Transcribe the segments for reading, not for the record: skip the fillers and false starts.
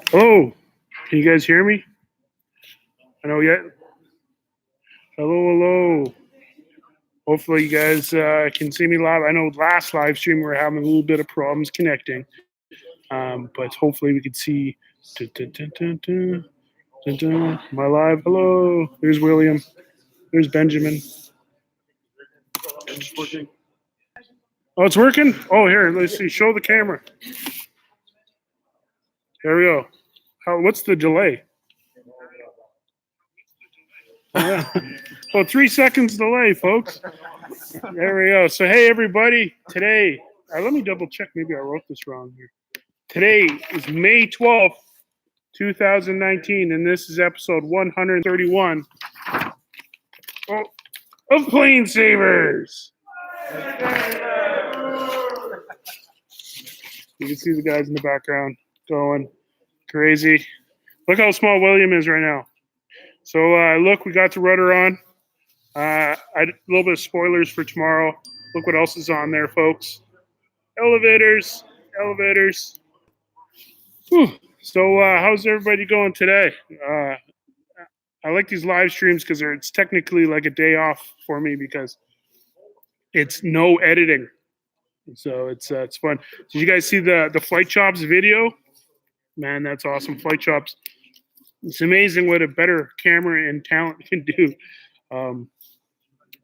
Hello, can you guys hear me? I know yet. Hello. Hopefully you guys can see me live. I know last live stream we were having a little bit of problems connecting, but hopefully we could see. My live. Hello. There's William. There's Benjamin. Oh, it's working? Oh, here. Let's see. Show the camera. There we go. What's the delay? Yeah. Well, 3 seconds delay, folks. There we go. So, hey, everybody. Today, let me double check. Maybe I wrote this wrong here. Today is May 12th, 2019, and this is episode 131 of PlaneSavers. You can see the guys in the background going crazy. Look how small William is right now. So, look, we got the rudder on. A little bit of spoilers for tomorrow. Look what else is on there, folks. Elevators. Whew. So, how's everybody going today? I like these live streams because it's technically like a day off for me because it's no editing. So it's fun. Did you guys see the Flight Chops video? Man, that's awesome. Flight Chops. It's amazing what a better camera and talent can do.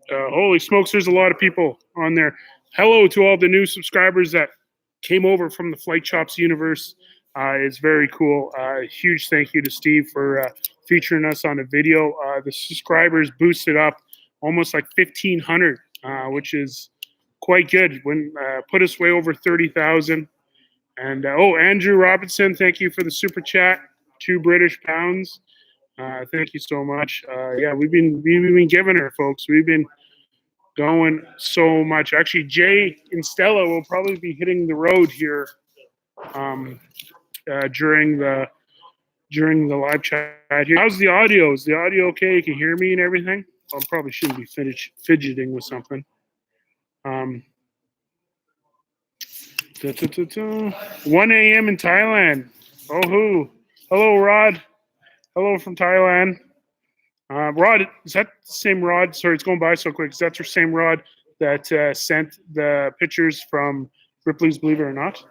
Holy smokes, there's a lot of people on there. Hello to all the new subscribers that came over from the Flight Chops universe. It's very cool. Huge thank you to Steve for featuring us on a video. The subscribers boosted up almost like 1,500, which is quite good. When put us way over 30,000. And Andrew Robinson, thank you for the super chat. 2 British pounds. Thank you so much. Yeah, we've been giving her, folks. We've been going so much. Actually, Jay and Stella will probably be hitting the road here during the live chat here. How's the audio? Is the audio okay? You can hear me and everything? I probably shouldn't be fidgeting with something. 1 a.m. in Thailand. Oh, hello, Rod. Hello from Thailand. Rod, is that the same Rod? Sorry, it's going by so quick. Is that the same Rod that sent the pictures from Ripley's Believe It or Not?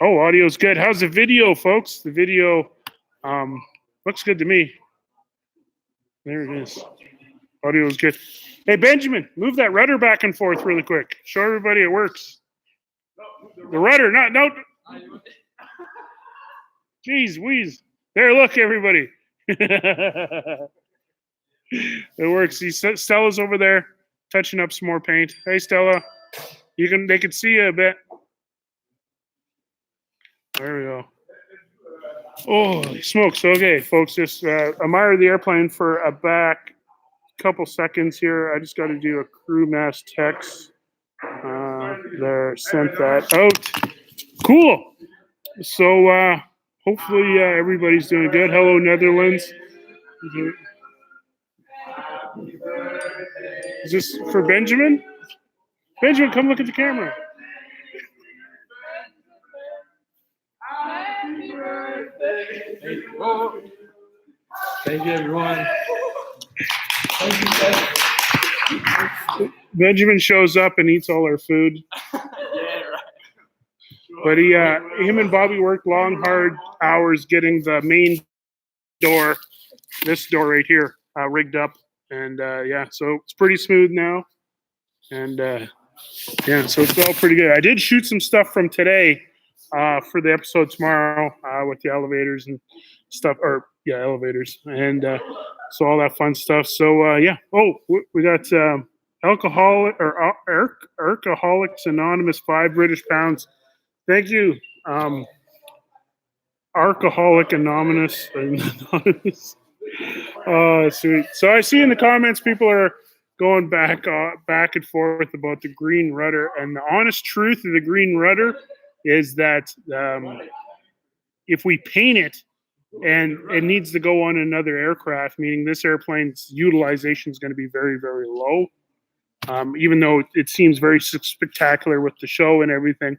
Oh, audio's good. How's the video, folks? The video looks good to me. There it is. Audio's good. Hey, Benjamin, move that rudder back and forth really quick. Show everybody it works. The rudder, no. Jeez, wheeze. There, look, everybody. It works. See, Stella's over there touching up some more paint. Hey, Stella. They can see you a bit. There we go. Holy smokes. Okay, folks, just admire the airplane for a back couple seconds here. I just got to do a crew mass text. There, sent that out. Cool. So, hopefully everybody's doing good. Hello, Netherlands. Is this for Benjamin? Benjamin, come look at the camera. Happy birthday. Thank you, everyone. Thank you, Benjamin shows up and eats all our food. Yeah, right. But him and Bobby worked long, hard hours getting the main door, this door right here, rigged up. And yeah, so it's pretty smooth now. And yeah, so it's all pretty good. I did shoot some stuff from today for the episode tomorrow with the elevators and stuff, or yeah, elevators. And so all that fun stuff. So yeah. Oh, we got Alcoholics Anonymous, 5 British pounds. Thank you. Alcoholic Anonymous. Sweet. So I see in the comments people are going back and forth about the green rudder, and the honest truth of the green rudder is that if we paint it and it needs to go on another aircraft, meaning this airplane's utilization is going to be very, very low, even though it seems very spectacular with the show and everything.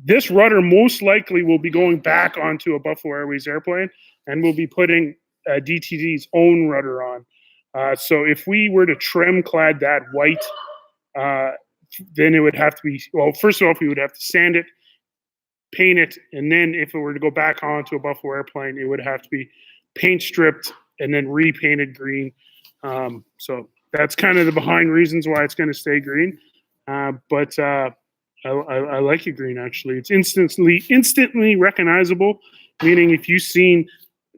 this rudder most likely will be going back onto a Buffalo Airways airplane, and we'll be putting DTD's own rudder on. So if we were to trim clad that white, then it would have to be, well, first of all, we would have to sand it, paint it, and then if it were to go back onto a Buffalo airplane, it would have to be paint stripped and then repainted green. So that's kind of the behind reasons why it's going to stay green. But I like it green, actually. It's instantly recognizable, meaning if you've seen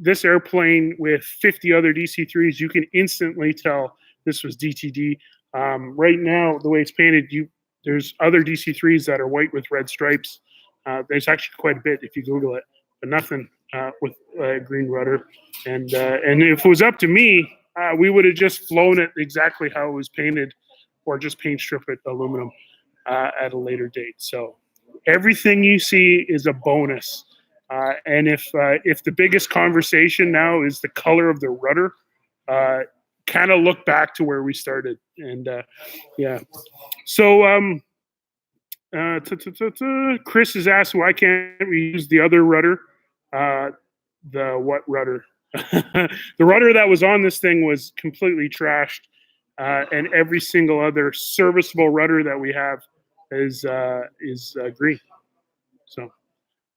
this airplane with 50 other DC-3s, you can instantly tell this was DTD. Right now, the way it's painted, there's other DC-3s that are white with red stripes. There's actually quite a bit if you Google it, but nothing with green rudder. And if it was up to me, we would have just flown it exactly how it was painted, or just paint strip it aluminum at a later date. So everything you see is a bonus. And if the biggest conversation now is the color of the rudder, kind of look back to where we started. And yeah. So Chris has asked, why can't we use the other rudder? The what rudder? The rudder that was on this thing was completely trashed. And every single other serviceable rudder that we have is green. So,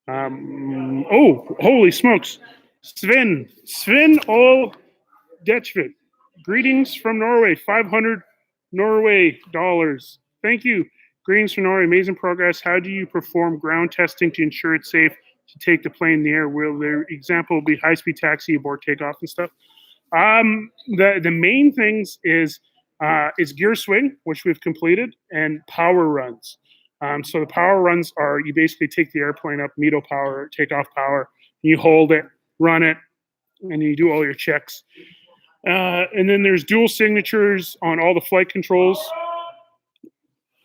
oh, holy smokes. Sven Ol Detchvit. Greetings from Norway, 500 Norway dollars. Thank you. Greetings from Norway, amazing progress. How do you perform ground testing to ensure it's safe to take the plane in the air? Will their example be high-speed taxi, abort takeoff and stuff? The main things is gear swing, which we've completed, and power runs. So the power runs are, you basically take the airplane up, METO power, takeoff power, you hold it, run it, and you do all your checks. And then there's dual signatures on all the flight controls.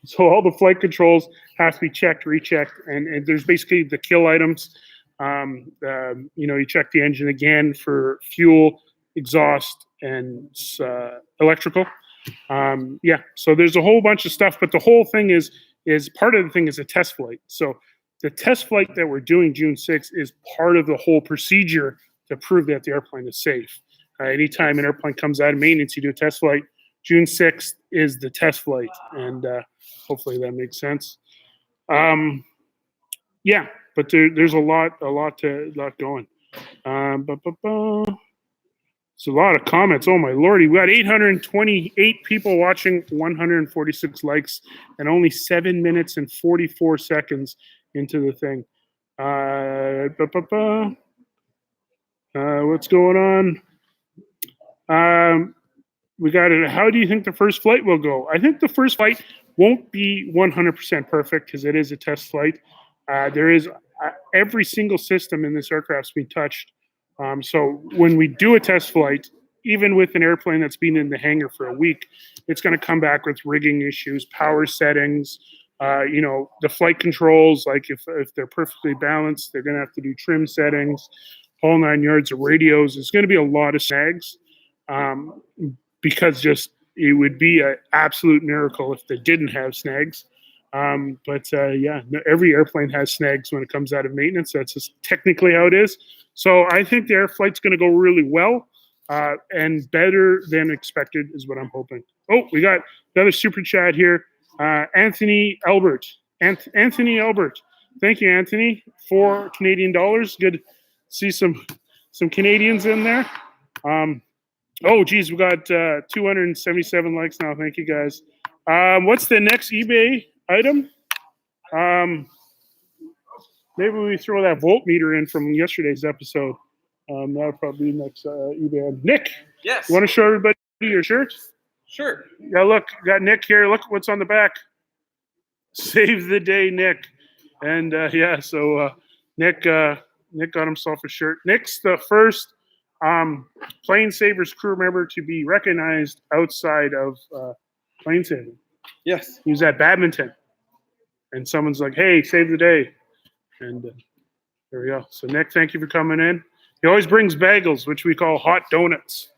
So all the flight controls have to be checked, rechecked, and there's basically the kill items. You check the engine again for fuel, exhaust, and electrical. So there's a whole bunch of stuff, but the whole thing is part of the thing is a test flight. So the test flight that we're doing June 6th is part of the whole procedure to prove that the airplane is safe. Anytime an airplane comes out of maintenance, you do a test flight. June 6th is the test flight, and hopefully that makes sense. But there's a lot going. It's a lot of comments. Oh my lordy, we got 828 people watching, 146 likes, and only 7 minutes and 44 seconds into the thing. What's going on? We got it. How do you think the first flight will go? I think the first flight won't be 100% perfect because it is a test flight. There is every single system in this aircraft's been touched. So when we do a test flight, even with an airplane that's been in the hangar for a week, it's going to come back with rigging issues, power settings, the flight controls. Like if they're perfectly balanced, they're going to have to do trim settings, whole 9 yards of radios. It's going to be a lot of snags. Because it would be an absolute miracle if they didn't have snags. Every airplane has snags when it comes out of maintenance. That's just technically how it is. So I think the air flight's going to go really well and better than expected is what I'm hoping. Oh, we got another super chat here. Anthony Albert. Anthony Albert. Thank you, Anthony, for Canadian dollars. Good to see some Canadians in there. Oh, geez, we got 277 likes now. Thank you, guys. What's the next eBay item? Maybe we throw that voltmeter in from yesterday's episode. That'll probably be next eBay. Nick, Yes. you want to show everybody your shirt? Sure. Yeah, look, got Nick here. Look what's on the back. Save the day, Nick. And so Nick got himself a shirt. Nick's the first PlaneSavers crew member to be recognized outside of PlaneSavers. Yes. He was at badminton, and someone's like, "Hey, save the day," and there we go. So Nick, thank you for coming in. He always brings bagels, which we call hot donuts.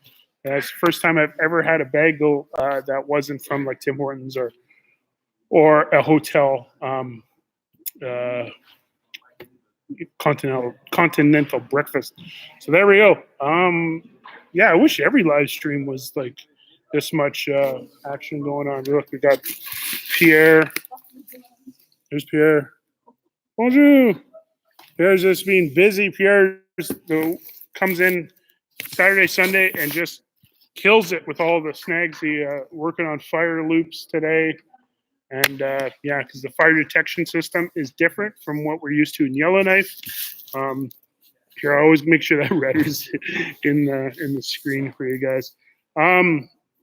That's the first time I've ever had a bagel that wasn't from like Tim Hortons or a hotel. continental breakfast. So there we go. Yeah, I wish every live stream was like this much action going on. Look, we got Pierre. There's Pierre. Bonjour. Pierre's just being busy. Pierre comes in Saturday, Sunday, and just kills it with all the snags. He working on fire loops today. And yeah, because the fire detection system is different from what we're used to in Yellowknife. Here, I always make sure that red is in the screen for you guys.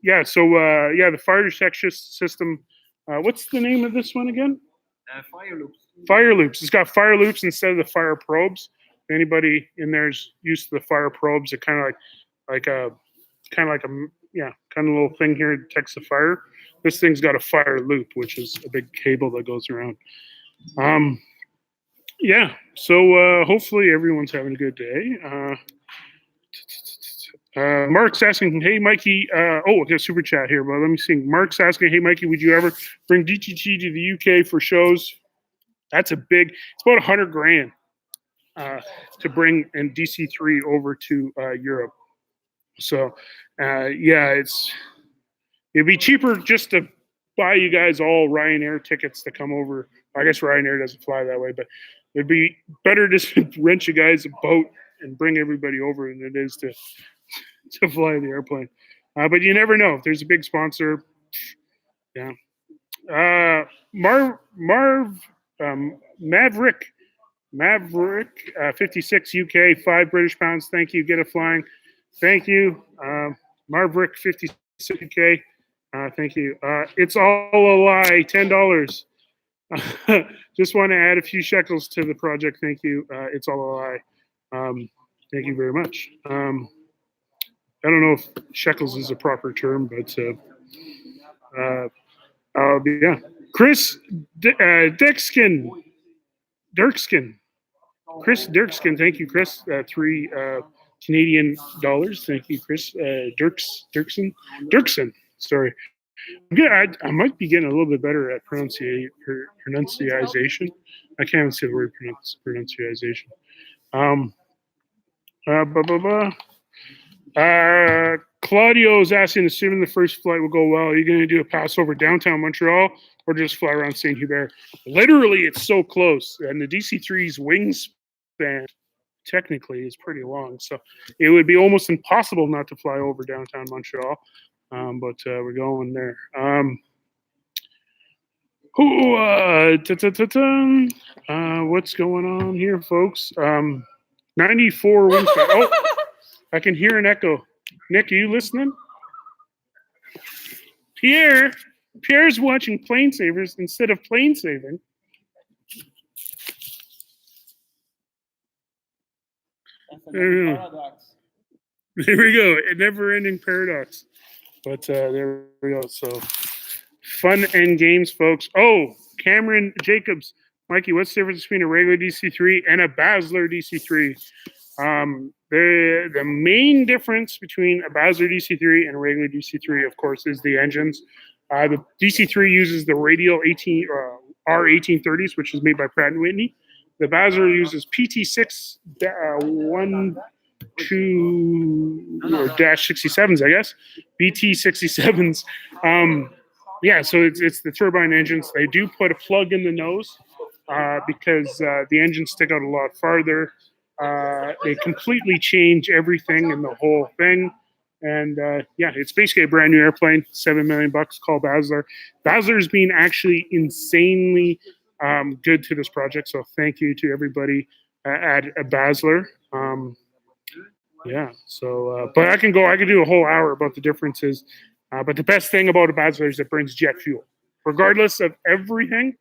Yeah, so yeah, the fire detection system. What's the name of this one again? Fire loops. Fire loops. It's got fire loops instead of the fire probes. If anybody in there's used to the fire probes, it kind of like a yeah, kind of little thing here that detects the fire. This thing's got a fire loop, which is a big cable that goes around. Yeah, so hopefully everyone's having a good day. Mark's asking, hey, Mikey, oh, I got a super chat here, but let me see. Mark's asking, hey, Mikey, would you ever bring DTD to the UK for shows? That's a big, it's about 100 grand to bring an DC3 over to Europe. So, yeah, it'd be cheaper just to buy you guys all Ryanair tickets to come over. I guess Ryanair doesn't fly that way, but it'd be better to rent you guys a boat and bring everybody over than it is to fly the airplane. But you never know. If there's a big sponsor, yeah. Maverick, 56 UK, 5 British pounds. Thank you. Get a flying. Thank you. Maverick, 56 UK. Thank you. It's all a lie. $10. Just want to add a few shekels to the project. Thank you. It's all a lie. Thank you very much. I don't know if shekels is a proper term, but yeah. Chris Dirkskin. Chris Dirkskin. Thank you, Chris. 3 Canadian dollars. Thank you, Chris. Dirksen. Sorry. Yeah, I might be getting a little bit better at pronunciation. I can't even say the word pronunciation. Claudio's asking, assuming the first flight will go well, are you going to do a pass over downtown Montreal or just fly around St. Hubert? Literally, it's so close. And the DC-3's wingspan technically is pretty long. So it would be almost impossible not to fly over downtown Montreal. But we're going there. What's going on here, folks? 94 wingspan. Oh, I can hear an echo. Nick, are you listening? Pierre's watching PlaneSavers instead of plane saving. There we go. A never-ending paradox. But there we go. So fun and games, folks. Oh, Cameron Jacobs. Mikey, what's the difference between a regular DC-3 and a Basler DC-3? The main difference between a Basler DC-3 and a regular DC-3, of course, is the engines. The DC-3 uses the radial R1830s, which is made by Pratt & Whitney. The Basler uses PT6 -67s, I guess. BT67s. Yeah, so it's the turbine engines. They do put a plug in the nose because the engines stick out a lot farther. They completely change everything in the whole thing. And yeah, it's basically a brand new airplane, $7 million called Basler. Basler's been actually insanely good to this project. So thank you to everybody at Basler. Yeah, so, but I can do a whole hour about the differences. But the best thing about a Basler is it burns jet fuel. Regardless of everything,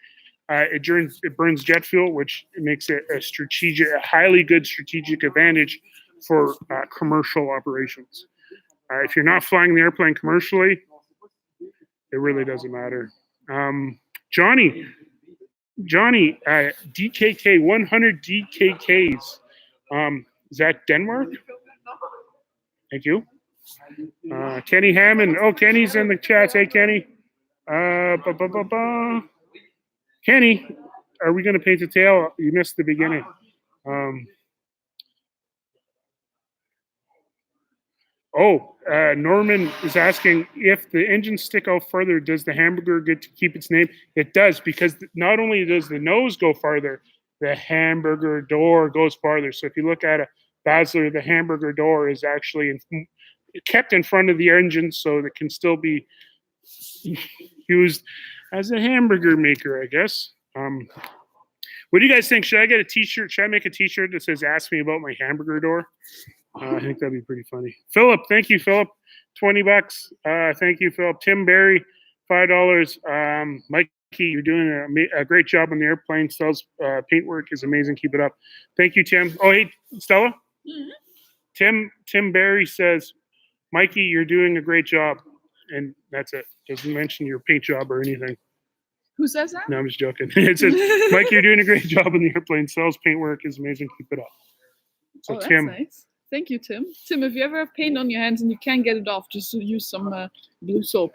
it burns jet fuel, which makes it a highly good strategic advantage for commercial operations. If you're not flying the airplane commercially, it really doesn't matter. Johnny, DKK, 100 DKKs. Is that Denmark? Thank you. Kenny Hammond. Oh, Kenny's in the chat. Hey, Kenny. Kenny, are we going to paint the tail? You missed the beginning. Norman is asking if the engines stick out further, does the hamburger get to keep its name? It does, because not only does the nose go farther, the hamburger door goes farther. So if you look at a Basler, the hamburger door is actually kept in front of the engine so that it can still be used as a hamburger maker, I guess. What do you guys think? Should I get a t-shirt? Should I make a t-shirt that says "Ask me about my hamburger door"? I think that'd be pretty funny. Philip, thank you, Philip. $20. Thank you, Philip. Tim Barry, $5. Mikey, you're doing a great job on the airplane. Stella's paintwork is amazing. Keep it up. Thank you, Tim. Oh, hey, Stella. Mm-hmm. Tim Barry says, Mikey, you're doing a great job. And that's it. Doesn't mention your paint job or anything. Who says that? No, I'm just joking. It says, Mikey, you're doing a great job on the airplane. Stella's paintwork is amazing. Keep it up. So that's Tim. Nice. Thank you, Tim. Tim, if you ever have paint on your hands and you can't get it off, just use some blue soap.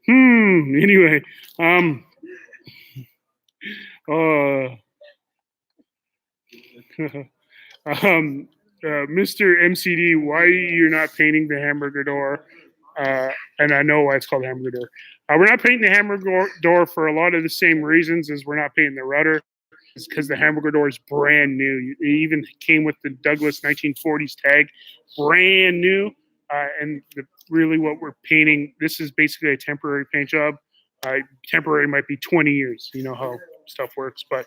Anyway, Mr. MCD, why you're not painting the hamburger door? And I know why it's called hamburger door. We're not painting the hamburger door for a lot of the same reasons as we're not painting the rudder. It's because the hamburger door is brand new. It even came with the Douglas 1940s tag, brand new. Really what we're painting, this is basically a temporary paint job. Temporary might be 20 years. You know how stuff works. But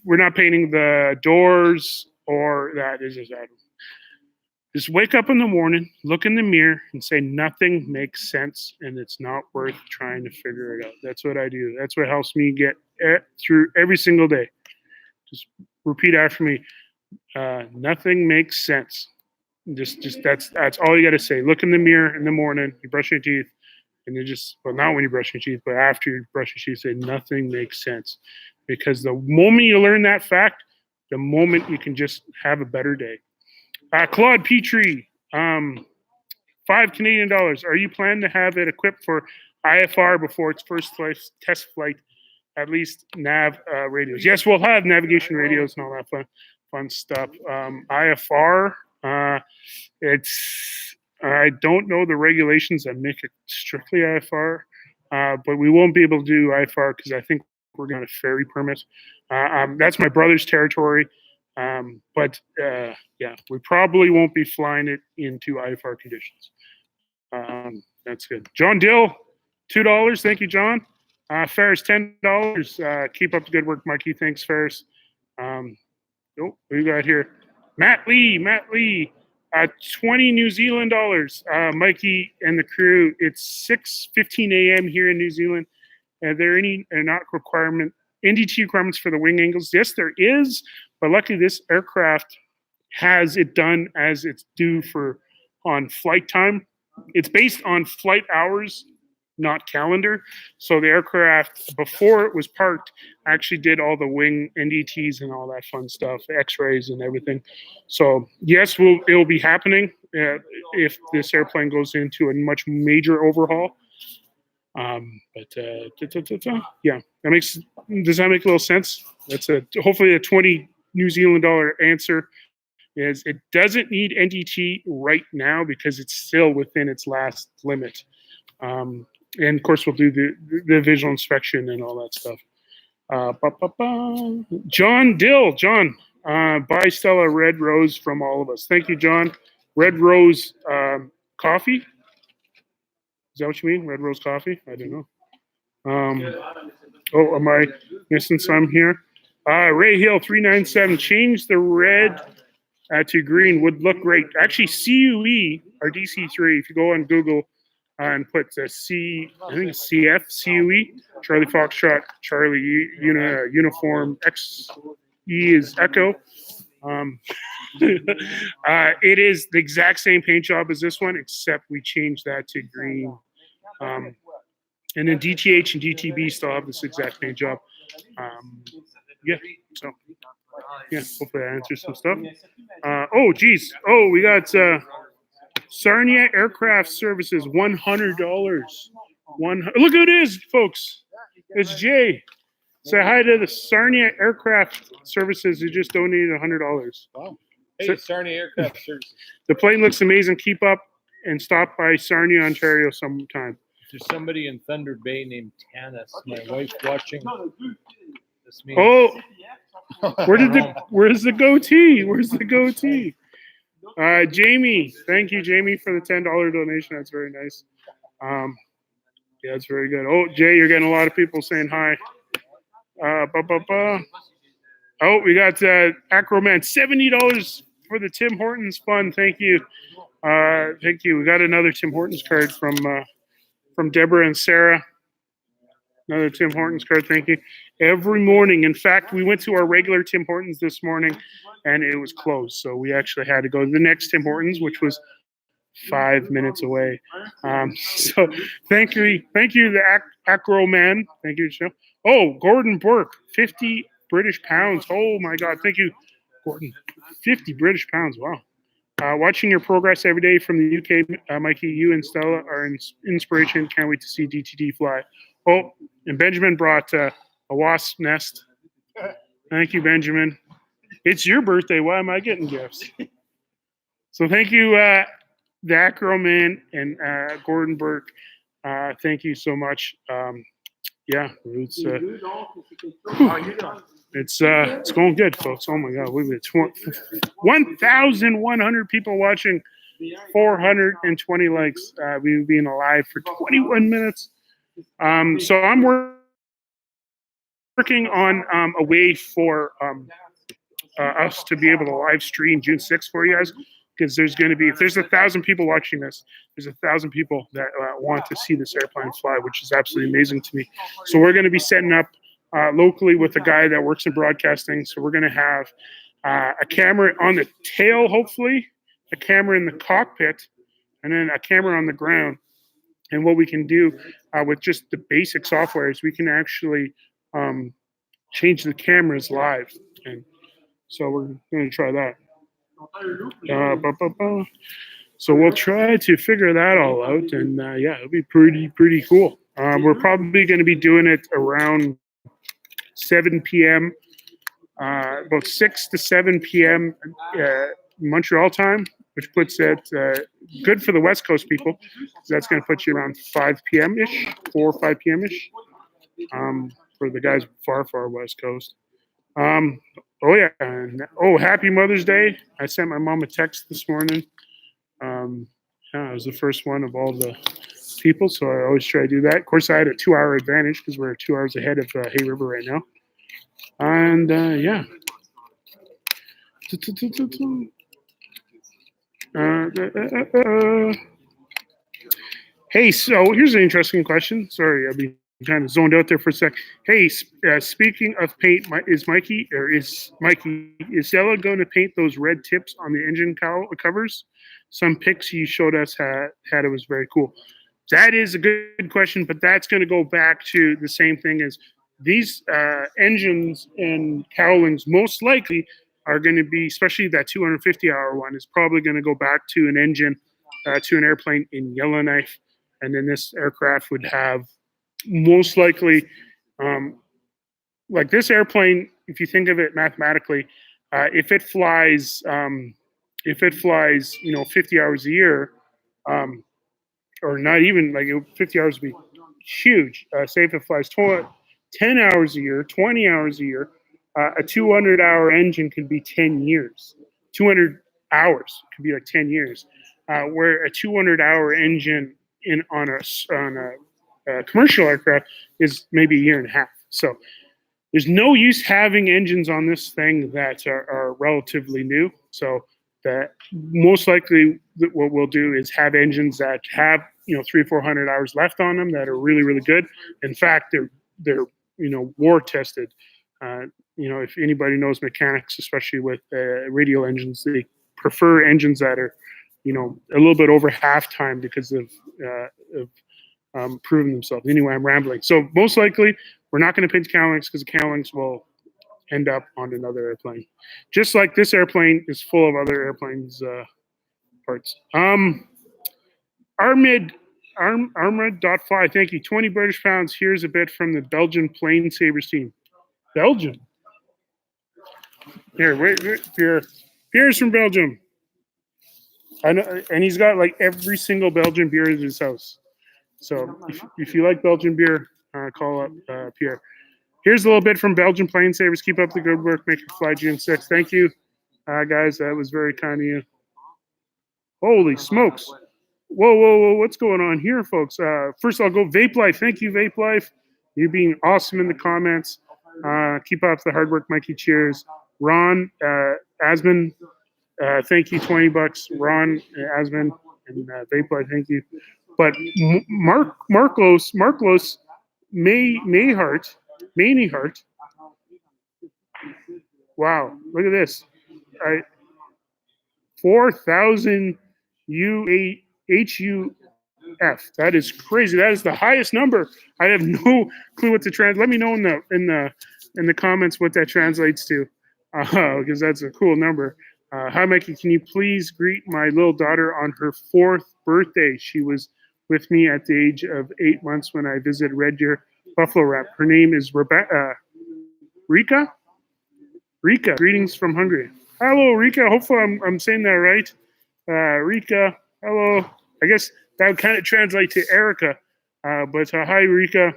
we're not painting the doors or that. Just wake up in the morning, look in the mirror, and say nothing makes sense, and it's not worth trying to figure it out. That's what I do. That's what helps me get through every single day. Just repeat after me. Nothing makes sense. Just that's all you got to say. Look in the mirror in the morning. You brush your teeth, and you not when you brush your teeth, but after you brush your teeth, say nothing makes sense. Because the moment you learn that fact, the moment you can just have a better day. Claude Petrie, $5 Canadian. Are you planning to have it equipped for IFR before its first test flight? At least nav radios. Yes, we'll have navigation radios and all that fun stuff. IFR, I don't know the regulations that make it strictly IFR, but we won't be able to do IFR because I think we're going to ferry permit. That's my brother's territory. We probably won't be flying it into IFR conditions. That's good. John Dill, $2. Thank you, John. Ferris, $10. Keep up the good work, Mikey. Thanks, Ferris. What we got here? Matt Lee, 20 New Zealand dollars. Mikey and the crew, it's 6:15 a.m. here in New Zealand. Are there any NDT requirements for the wing angles? Yes, there is. But luckily, this aircraft has it done as it's due on flight time. It's based on flight hours, not calendar. So the aircraft, before it was parked, actually did all the wing NDTs and all that fun stuff, X-rays and everything. So yes, it'll be happening if this airplane goes into a much major overhaul. Yeah, does that make a little sense? That's hopefully a 20 New Zealand dollar answer. Is it doesn't need NDT right now because it's still within its last limit. And of course we'll do the visual inspection and all that stuff. John Dill, buy Stella Red Rose from all of us. Thank you, John. Red Rose coffee. Is that what you mean? Red Rose coffee? I don't know. Am I missing some here? Ray Hill 397. Change the red to green would look great. Actually, CUE or DC3. If you go on Google and put I think it's CF CUE, Charlie Foxtrot, Charlie Uniform X E is Echo. It is the exact same paint job as this one, except we changed that to green. And then DTH and DTB still have this exact paint job. Hopefully that answers some stuff. We got Sarnia Aircraft Services, $100. Look who it is, folks. It's Jay. Say hi to the Sarnia Aircraft Services who just donated $100. Wow. Hey, Sarnia Aircraft Services. The plane looks amazing. Keep up and stop by Sarnia, Ontario sometime. There's somebody in Thunder Bay named Tanis. My wife's watching. This means Where's the goatee? Where's the goatee? Jamie, thank you, Jamie, for the $10 donation. That's very nice. Yeah, it's very good. Oh, Jay, you're getting a lot of people saying hi. Oh, we got Acroman, $70 for the Tim Hortons fund. Thank you. Thank you. We got another Tim Hortons card from Deborah and Sarah. Another Tim Hortons card. Thank you. Every morning. In fact, we went to our regular Tim Hortons this morning and it was closed. So we actually had to go to the next Tim Hortons, which was 5 minutes away. So thank you, the Acro Man. Thank you, Joe. Oh, Gordon Burke, 50 British pounds. Oh my God, thank you, Gordon. 50 British pounds. Wow. Watching your progress every day from the UK, Mikey. You and Stella are an inspiration. Can't wait to see DTD fly. Oh, and Benjamin brought a wasp nest. Thank you, Benjamin. It's your birthday. Why am I getting gifts? So thank you, the Acro Man and Gordon Burke. Thank you so much. Yeah, it's going good, folks. Oh my God, we've got 1,100 people watching, 420 likes. We've been alive for 21 minutes. So I'm working on a way for us to be able to live stream June 6th for you guys, because there's going to be, if there's 1,000 people watching this, there's 1,000 people that want to see this airplane fly, which is absolutely amazing to me. So we're going to be setting up locally with a guy that works in broadcasting. So we're going to have a camera on the tail, hopefully, a camera in the cockpit, and then a camera on the ground. And what we can do with just the basic software is we can actually change the cameras live. And so we're going to try that. So we'll try to figure that all out, and yeah, it'll be pretty cool. We're probably going to be doing it around 7 p.m., about 6 to 7 p.m. Montreal time, which puts it good for the West Coast people. So that's going to put you around 5 p.m. ish, 4 or 5 p.m. ish, for the guys far West Coast. Oh yeah, and, oh, happy Mother's Day. I sent my mom a text this morning. Yeah, I was the first one of all the people, so I always try to do that. Of course, I had a 2-hour advantage because we're 2 hours ahead of Hay River right now. And yeah. Hey, so here's an interesting question. Sorry, I'll be kind of zoned out there for a sec. Hey, speaking of paint, is Stella going to paint those red tips on the engine covers? Some pics you showed us had it was very cool. That is a good question, but that's going to go back to the same thing as these engines and cowlings most likely are going to be, especially that 250-hour one, is probably going to go back to an engine, to an airplane in Yellowknife. And then this aircraft would have most likely, like this airplane, if you think of it mathematically, if it flies, 50 hours a year, or not even, like 50 hours would be huge. Say if it flies 10 hours a year, 20 hours a year, a 200-hour engine could be 10 years. 200 hours could be like 10 years. Where a 200-hour engine on a commercial aircraft is maybe a year and a half. So there's no use having engines on this thing that are relatively new. So that most likely what we'll do is have engines that have 300 or 400 hours left on them that are really good. In fact, they're war tested. If anybody knows mechanics, especially with radial engines, they prefer engines that are a little bit over half time because of proving themselves. Anyway, I'm rambling. So most likely we're not going to paint the cowlings because the cowlings will end up on another airplane. Just like this airplane is full of other airplanes parts. Armad.fly, thank you. 20 British pounds. Here's a bit from the Belgian PlaneSavers team. Belgium. Here, wait, Pierre. Pierre's from Belgium. I know, and he's got like every single Belgian beer at his house. So if you like Belgian beer, call up Pierre. Here's a little bit from Belgian PlaneSavers. Keep up the good work. Make it fly June 6th. Thank you, guys. That was very kind of you. Holy smokes. Whoa. What's going on here, folks? First, I'll go Vape Life. Thank you, Vape Life. You being awesome in the comments. Keep up the hard work, Mikey. Cheers. Ron Asman, thank you, $20. Ron Asman and Vape Life, thank you. But Marcos Mayhart. Wow, look at this. 4,000 HUF. That is crazy. That is the highest number. I have no clue what to translate. Let me know in the comments what that translates to, because that's a cool number. Hi, Mikey. Can you please greet my little daughter on her 4th birthday? She was with me at the age of 8 months when I visited Red Deer Buffalo Wrap. Her name is Rika. Rika, greetings from Hungary. Hello, Rika. Hopefully I'm saying that right. Rika, hello. I guess that would kind of translate to Erica. But hi, Rika.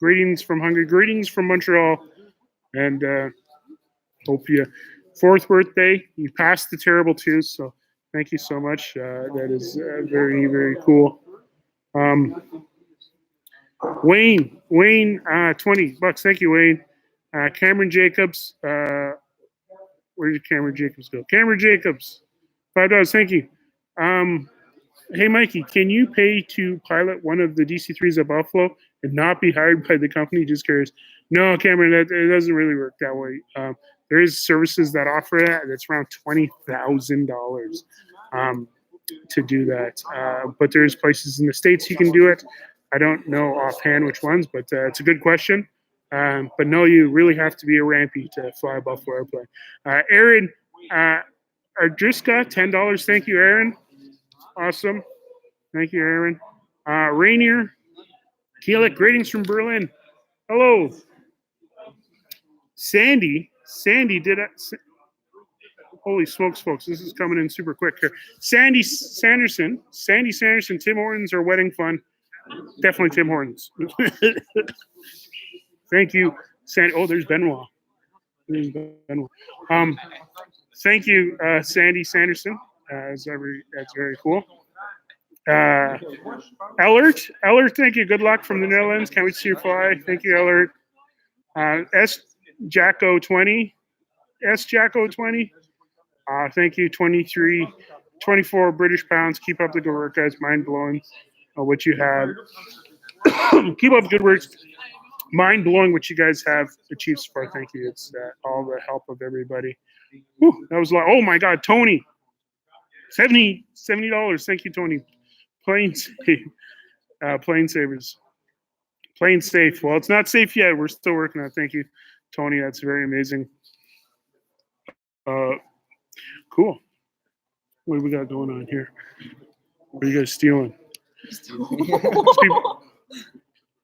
Greetings from Hungary. Greetings from Montreal. And hope you 4th birthday. You passed the terrible twos, so thank you so much. That is very, very cool. Wayne, $20. Thank you, Wayne. Cameron Jacobs. Where did Cameron Jacobs go? Cameron Jacobs, $5. Thank you. Hey, Mikey, can you pay to pilot one of the DC-3s at Buffalo and not be hired by the company? Just curious. No, Cameron, it doesn't really work that way. There is services that offer that. It's around $20,000 to do that. But there's places in the States you can do it. I don't know offhand which ones, but it's a good question. But no, you really have to be a rampy to fly a Buffalo airplane. Aaron Ardriska, $10. Thank you, Aaron. Awesome. Thank you, Aaron. Rainier Keelik, greetings from Berlin. Hello. Sandy did it. Holy smokes, folks. This is coming in super quick here. Sandy Sanderson, Tim Hortons or wedding fun. Definitely Tim Hortons. Thank you, Sandy. Oh, there's Benoit. Thank you, Sandy Sanderson. That's very cool. Ellert, thank you. Good luck from the Netherlands. Can't wait to see you fly. Thank you, Ellert. Jacko 20. Thank you, 24 British pounds. Keep up the good work, guys. Mind blowing what you have. Keep up the good work. Mind blowing what you guys have achieved so far. Thank you. It's all the help of everybody. Whew, that was a lot. Oh my God, Tony. $70. Thank you, Tony. PlaneSavers. Plane safe. Well, it's not safe yet. We're still working on it. Thank you, Tony. That's very amazing. Cool. What do we got going on here? What are you guys stealing?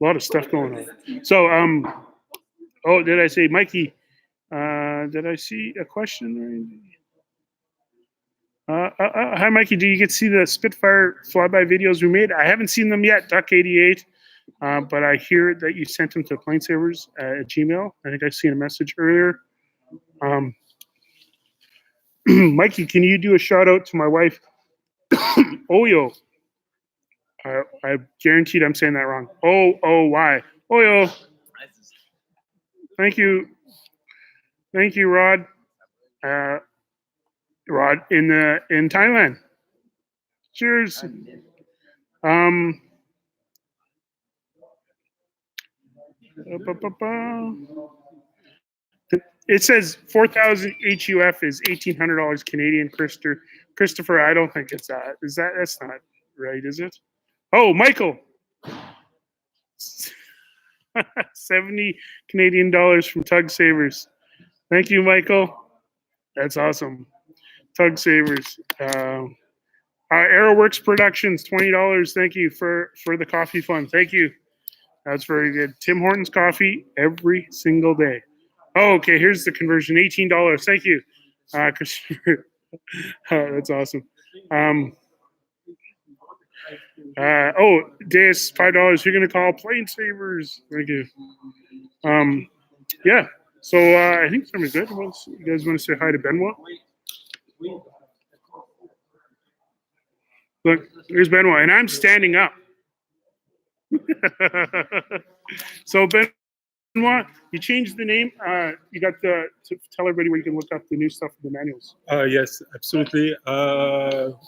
A lot of stuff going on. So, oh, did I say, Mikey? Did I see a question? Hi, Mikey. Do you get to see the Spitfire flyby videos we made? I haven't seen them yet, Duck88. But I hear that you sent them to PlaneSavers at Gmail. I think I've seen a message earlier. Mikey, can you do a shout out to my wife, Oyo? I guaranteed I'm saying that wrong. O-O-Y. Oyo. Thank you. Thank you, Rod. Rod in Thailand. Cheers. It says 4,000 HUF is $1,800 Canadian. Christopher, I don't think it's that. That's not right, is it? Oh, Michael. 70 Canadian dollars from Tug Savers. Thank you, Michael. That's awesome. Tug Savers. Arrowworks Productions, $20. Thank you for the coffee fund. Thank you. That's very good. Tim Hortons coffee every single day. Oh, okay. Here's the conversion. $18. Thank you, Christopher. That's awesome. Deus, $5. You're gonna call PlaneSavers. Thank you. Yeah. So I think somebody's good. You guys want to say hi to Benoit? Look, there's Benoit, and I'm standing up. So Benoit, you changed the name. You got to tell everybody where you can look up the new stuff in the manuals. Yes, absolutely.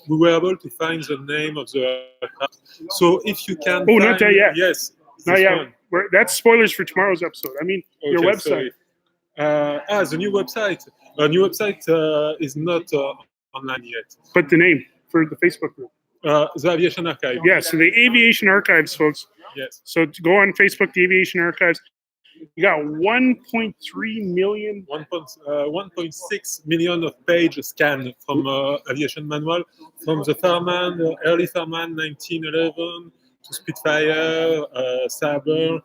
We were able to find the name of the aircraft. So if you can. Oh, not that yet. Yes. Not yet. That's spoilers for tomorrow's episode. I mean, your website. The new website. The new website is not online yet. But the name for the Facebook group. The Aviation Archive. Yeah, so the Aviation Archives, folks. Yes. So to go on Facebook, the Aviation Archives. You got 1.3 million. 1.6 million of pages scanned from aviation manual, from the Farman, the early Farman 1911 to Spitfire, Sabre,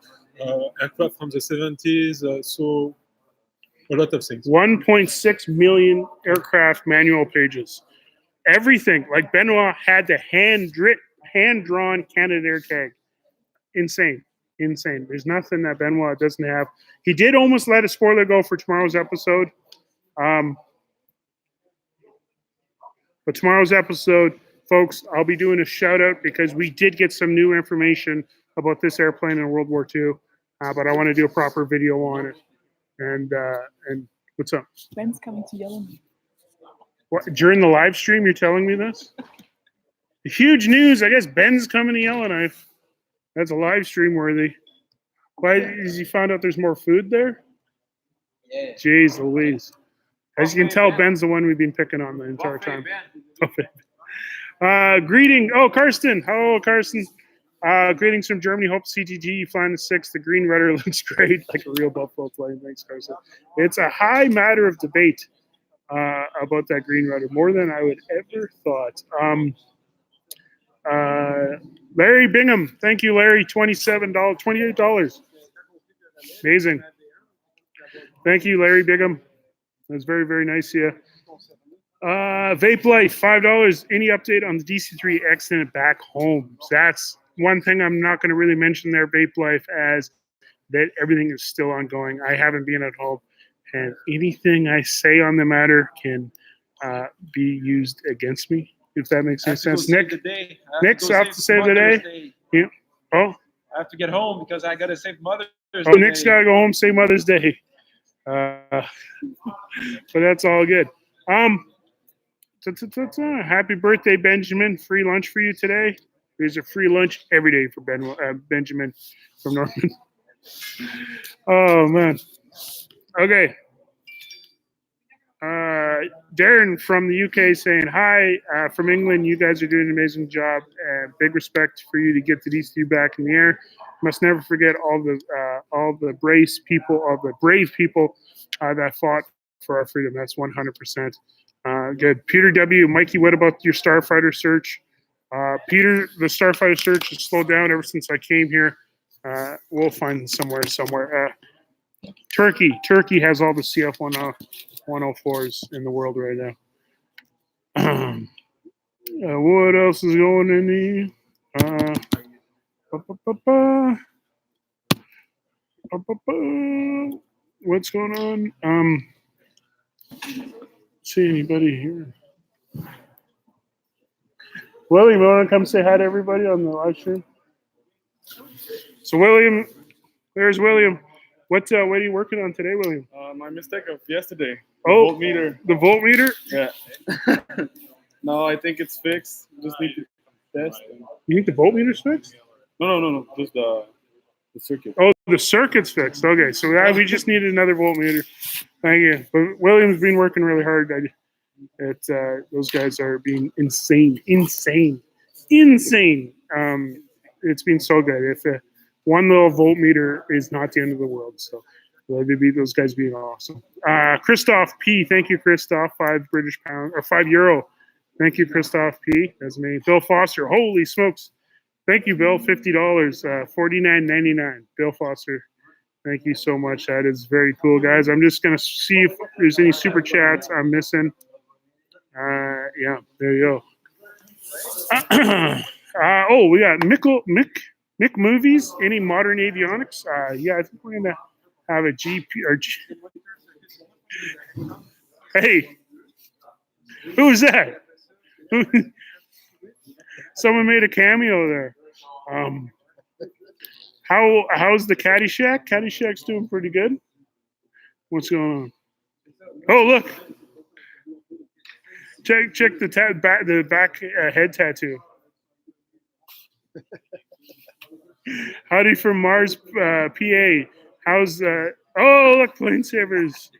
aircraft from the 70s. So a lot of things. 1.6 million aircraft manual pages. Everything. Like Benoit had the hand-drawn Canadair tag. Insane. There's nothing that Benoit doesn't have. He did almost let a spoiler go for tomorrow's episode. But tomorrow's episode, folks, I'll be doing a shout out because we did get some new information about this airplane in World War II. But I want to do a proper video on it. And what's up? Ben's coming to yell at me. What, during the live stream, you're telling me this? Huge news. I guess Ben's coming to Yellowknife. That's a live stream worthy. Why is he found out there's more food there? Yeah. Jeez Louise. As you can tell, Ben's the one we've been picking on the entire time. Greeting. Oh, Karsten. Hello, Karsten. Greetings from Germany. Hope CTG flying the 6th. The green rudder looks great, like a real Buffalo plane. Thanks, Karsten. It's a high matter of debate about that green rudder, more than I would ever thought. Larry Bingham. Thank you, Larry. $27, $28. Amazing. Thank you, Larry Bingham. That's very, very nice of you. Vape Life, $5. Any update on the DC-3 accident back home? That's one thing I'm not going to really mention there, Vape Life, as that everything is still ongoing. I haven't been at home, and anything I say on the matter can be used against me, if that makes any sense. Nick's off to save the day. Yeah. Oh. I have to get home because I gotta save Mother's Day. Oh, Nick's gotta go home, say Mother's Day. But that's all good. Happy birthday, Benjamin. Free lunch for you today. There's a free lunch every day for Benjamin from Norman. Oh, man. Okay. Darren from the UK saying, hi, from England. You guys are doing an amazing job. Big respect for you to get the DC back in the air. Must never forget all the brave people that fought for our freedom. That's 100%. Good. Peter W. Mikey, what about your Starfighter search? Peter, the Starfighter search has slowed down ever since I came here. We'll find somewhere. Turkey has all the CF-104s in the world right now. What else is going in here? What's going on? See anybody here? William, you want to come say hi to everybody on the live stream? So William, there's William. What are you working on today, William? My mistake of yesterday. Oh, voltmeter. The voltmeter? Yeah. No, I think it's fixed. Just need to test. You think the voltmeter's fixed? No. Just the circuit. Oh, the circuit's fixed. Okay, so we just needed another voltmeter. Thank you. But William's been working really hard. Those guys are being insane. It's been so good. If one little voltmeter is not the end of the world, so those guys being awesome. Christoph P. Thank you, Christoph. €5 or €5. Thank you, Christoph P. That's me. Bill Foster. Holy smokes. Thank you, Bill. $50. $49.99. Bill Foster. Thank you so much. That is very cool, guys. I'm just going to see if there's any super chats I'm missing. Yeah, there you go. Oh, we got Mick Movies. Any modern avionics? Yeah, I think we're going to have a GP. Hey, who's that? Someone made a cameo there. How's the Caddyshack? Caddyshack's doing pretty good. What's going on? Oh, look. Check the back head tattoo. Howdy from Mars, PA. How's oh, look, PlaneSavers.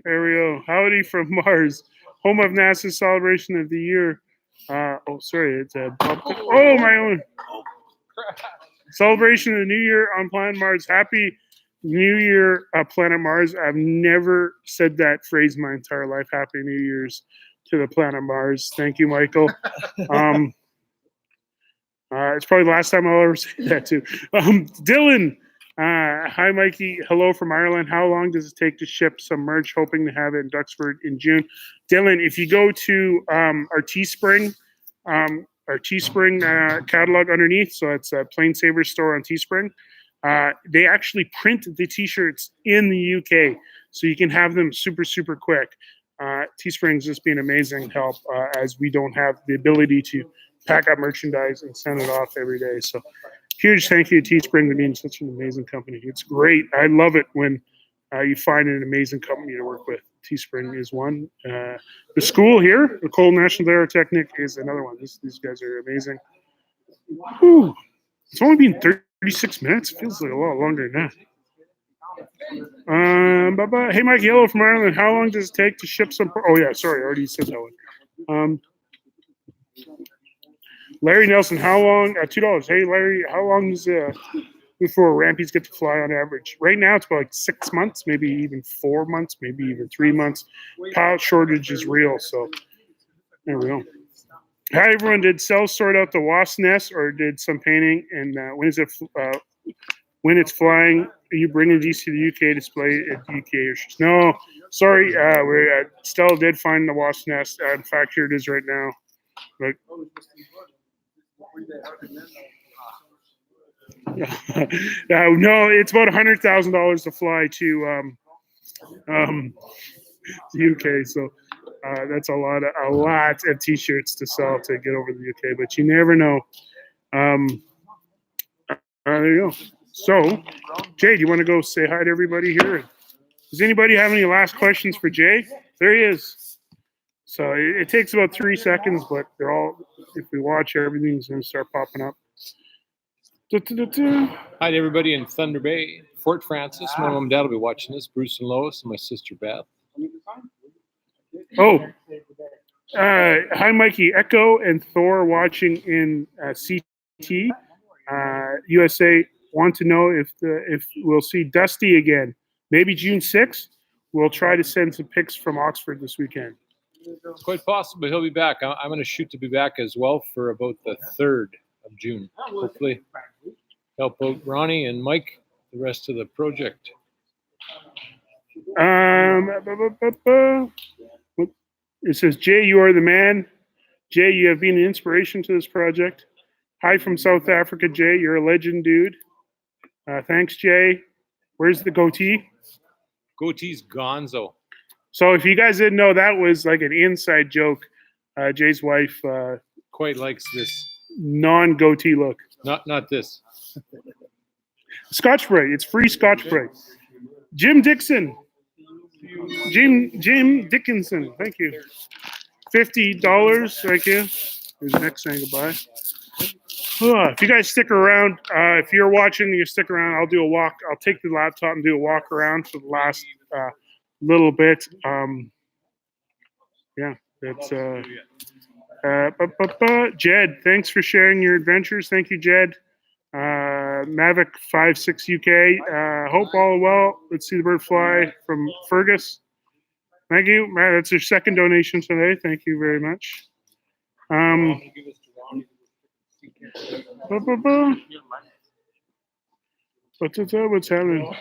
There we go. Howdy from Mars, home of NASA's celebration of the year. Oh, sorry, it's a oh, my own celebration of the New Year on Planet Mars. Happy New Year, Planet Mars. I've never said that phrase my entire life. Happy New Year's to the Planet Mars. Thank you, Michael. It's probably the last time I'll ever say that too. Dylan, hi, Mikey. Hello from Ireland. How long does it take to ship some merch? Hoping to have it in Duxford in June. Dylan, if you go to our Teespring catalog underneath, so it's a PlaneSavers store on Teespring. They actually print the T-shirts in the UK, so you can have them super quick. Teespring's just been amazing help as we don't have the ability to pack up merchandise and send it off every day. So huge thank you to Teespring for being such an amazing company. It's great. I love it when you find an amazing company to work with. Teespring is one. The school here, the Cole National Aerotechnic, is another one. These guys are amazing. Whew. It's only been 36 minutes. Feels like a lot longer than that. Hey, Mike Yellow from Ireland. How long does it take to ship some? Oh, yeah. Sorry. I already said that one. Larry Nelson, how long? $2. Hey, Larry, how long is before rampies get to fly on average? Right now, it's about like 6 months, maybe even 4 months, maybe even 3 months. Pilot shortage is real, so there we go. Hi, everyone. Did Cell sort out the wasp nest, or did some painting? And when it's flying, are you bringing these to the UK display at UK issues? No, sorry. Stella did find the wasp nest. In fact, here it is right now. But, no, it's about $100,000 to fly to the UK. So that's a lot of T-shirts to sell to get over the UK. But you never know. There you go. So, Jay, do you want to go say hi to everybody here? Does anybody have any last questions for Jay? There he is. So it takes about 3 seconds, but they're all, if we watch, everything's going to start popping up. Hi to everybody in Thunder Bay, Fort Francis. My mom and dad will be watching this. Bruce and Lois and my sister Beth. Oh, hi, Mikey. Echo and Thor watching in CT. USA want to know if we'll see Dusty again. Maybe June 6th. We'll try to send some pics from Oxford this weekend. It's quite possible he'll be back. I'm going to shoot to be back as well for about the 3rd of June. Hopefully help out Ronnie and Mike, the rest of the project. It says, Jay, you are the man. Jay, you have been an inspiration to this project. Hi from South Africa, Jay. You're a legend, dude. Thanks, Jay. Where's the goatee? Goatee's gonzo. So if you guys didn't know, that was like an inside joke. Jay's wife Quite likes this. Non-goatee look. Not this. Scotch Brite. It's free Scotch Brite. Jim Dixon. Jim Dickinson. Thank you. $50. Thank you. Here's the next thing. Goodbye. If you guys stick around, if you're watching, you stick around. I'll do a walk. I'll take the laptop and do a walk around for the last little bit. Yeah, that's Jed. Thanks for sharing your adventures. Thank you, Jed. Mavic56 UK. Hope all well. Let's see the bird fly from Fergus. Thank you. That's your second donation today. Thank you very much. What's happening?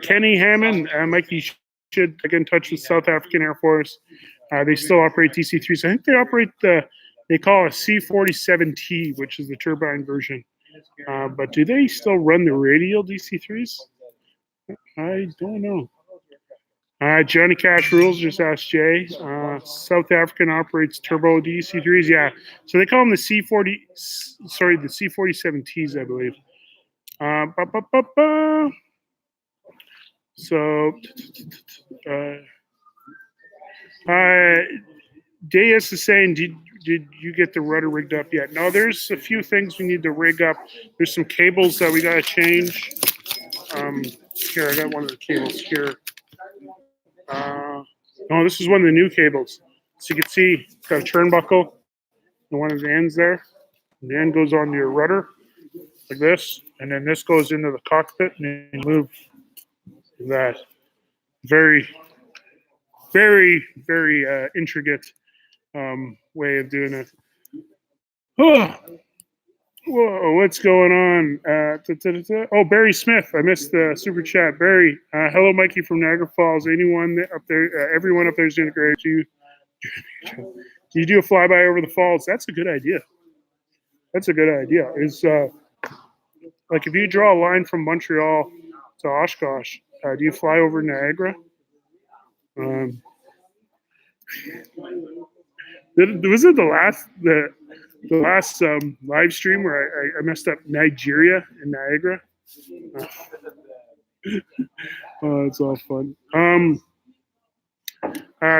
Kenny Hammond, Mikey should get in touch with South African Air Force. They still operate DC-3s. I think they operate they call a C-47T, which is the turbine version. But do they still run the radial DC-3s? I don't know. Johnny Cash Rules just asked Jay. South African operates turbo DC-3s. Yeah, so they call them the the C-47Ts, I believe. So, Deus is saying, did you get the rudder rigged up yet? No, there's a few things we need to rig up. There's some cables that we got to change. Here, I got one of the cables here. No, this is one of the new cables. So you can see it's got a turnbuckle and one of the ends there. And the end goes on your rudder like this. And then this goes into the cockpit and you move that. Very, very, very intricate way of doing it. Oh, whoa, what's going on? Oh, Barry Smith. I missed the super chat. Barry, hello, Mikey from Niagara Falls. Anyone up there, everyone up there is doing great. Do you do a flyby over the falls? That's a good idea. That's a good idea. Is like if you draw a line from Montreal to Oshkosh, do you fly over Niagara? Was it the last live stream where I messed up Nigeria and Niagara? Oh, it's all fun.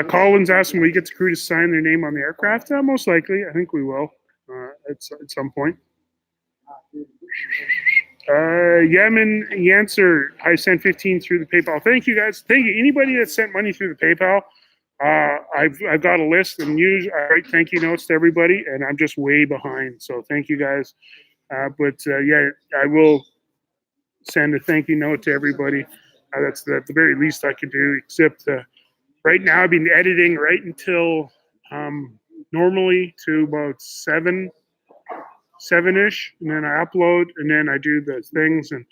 Collins asked, will you get the crew to sign their name on the aircraft? Most likely. I think we will at some point. Yemen Yancer, I sent 15 through the PayPal. Thank you, guys. Thank you. Anybody that sent money through the PayPal, I've got a list, and I write thank you notes to everybody, and I'm just way behind. So thank you, guys. Yeah, I will send a thank you note to everybody. That's the very least I can do, except right now I've been editing right until normally to about 7-ish, and then I upload, and then I do the things and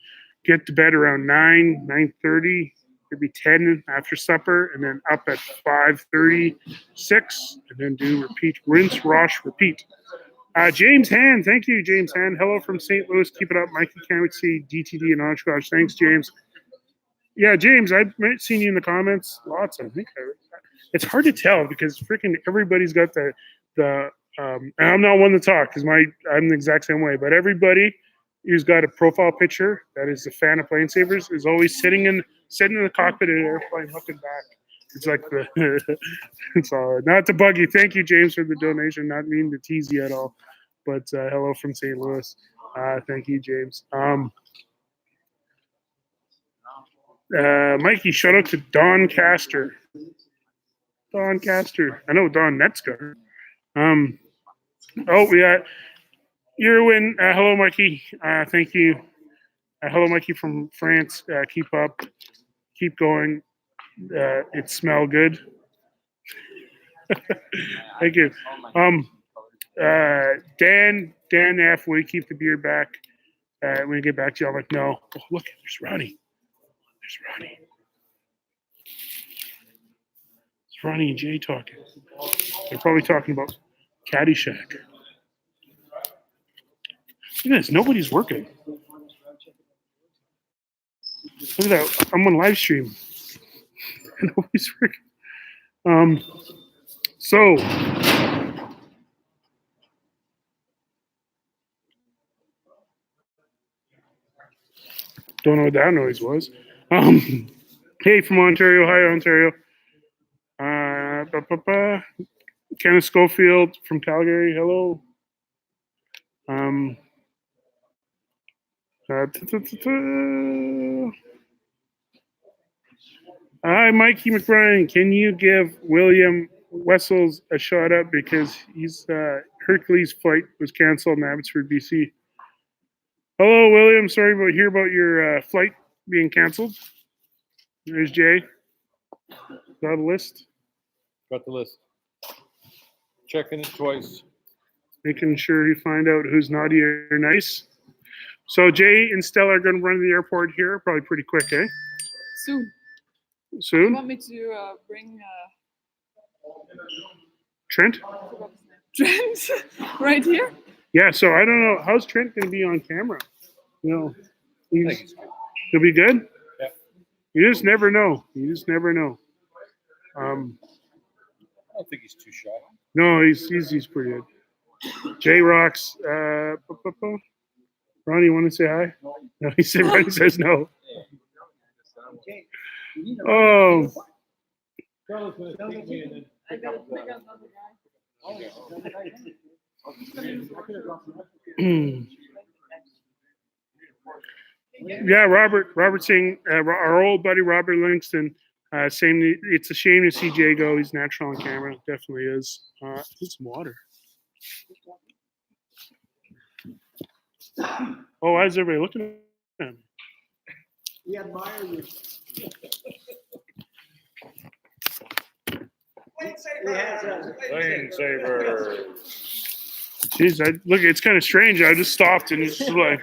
get to bed around 9:30, maybe 10 after supper, and then up at 5:36, and then do repeat, rinse, wash, repeat. James Hand, thank you, James Hand. Hello from St. Louis. Keep it up, Mikey. Can't wait to see DTD and Oshkosh. Thanks, James. Yeah, James, I've seen you in the comments lots. I think it's hard to tell because freaking everybody's got the and I'm not one to talk because I'm the exact same way. But everybody who's got a profile picture that is a fan of PlaneSavers is always sitting in the cockpit of an airplane looking back. It's like it's all not to bug you. Thank you, James, for the donation. Not meaning to tease you at all, but hello from St. Louis. Thank you, James. Mikey, shout out to Don Castor. Don Castor. I know Don Metzger. Oh, we got Irwin. Hello, Mikey. Thank you. Hello, Mikey from France. Keep up. Keep going. It smell good. Thank you. Dan F, will you keep the beard back? When you get back to you, I'm like, no. Oh, look, there's Ronnie. There's Ronnie. It's Ronnie and Jay talking. They're probably talking about Caddyshack. Look at this. Nobody's working. Look at that. I'm on live stream. Nobody's working. So don't know what that noise was. Hey, from Ontario. Hi, Ontario. Kenneth Schofield from Calgary. Hello. Hi, Mikey McBryan. Can you give William Wessels a shout out because his Hercules flight was canceled in Abbotsford, BC? Hello, William. Sorry to hear about your flight being canceled. There's Jay. Got a list. Got the list. Checking it twice. Making sure you find out who's naughty or nice. So Jay and Stella are going to run to the airport here, probably pretty quick, eh? Soon. You Soon. want me to bring Trent? Trent right here? Yeah. So I don't know, how's Trent going to be on camera? You know, I think it's good. he'll be good. Yeah. You just never know. You just never know. I don't think he's too shy. No, he's pretty good. Jay rocks. Ronnie, you want to say hi? No, he said Ronnie says no. Oh, Charles going to take me and then pick up yeah, Robert saying our old buddy Robert Livingston saying it's a shame to see Jay go. He's natural on camera, definitely is. Need some water. Oh, why is everybody looking at him? We admire you. PlaneSavers. Jeez, look, it's kind of strange. I just stopped and it's just like.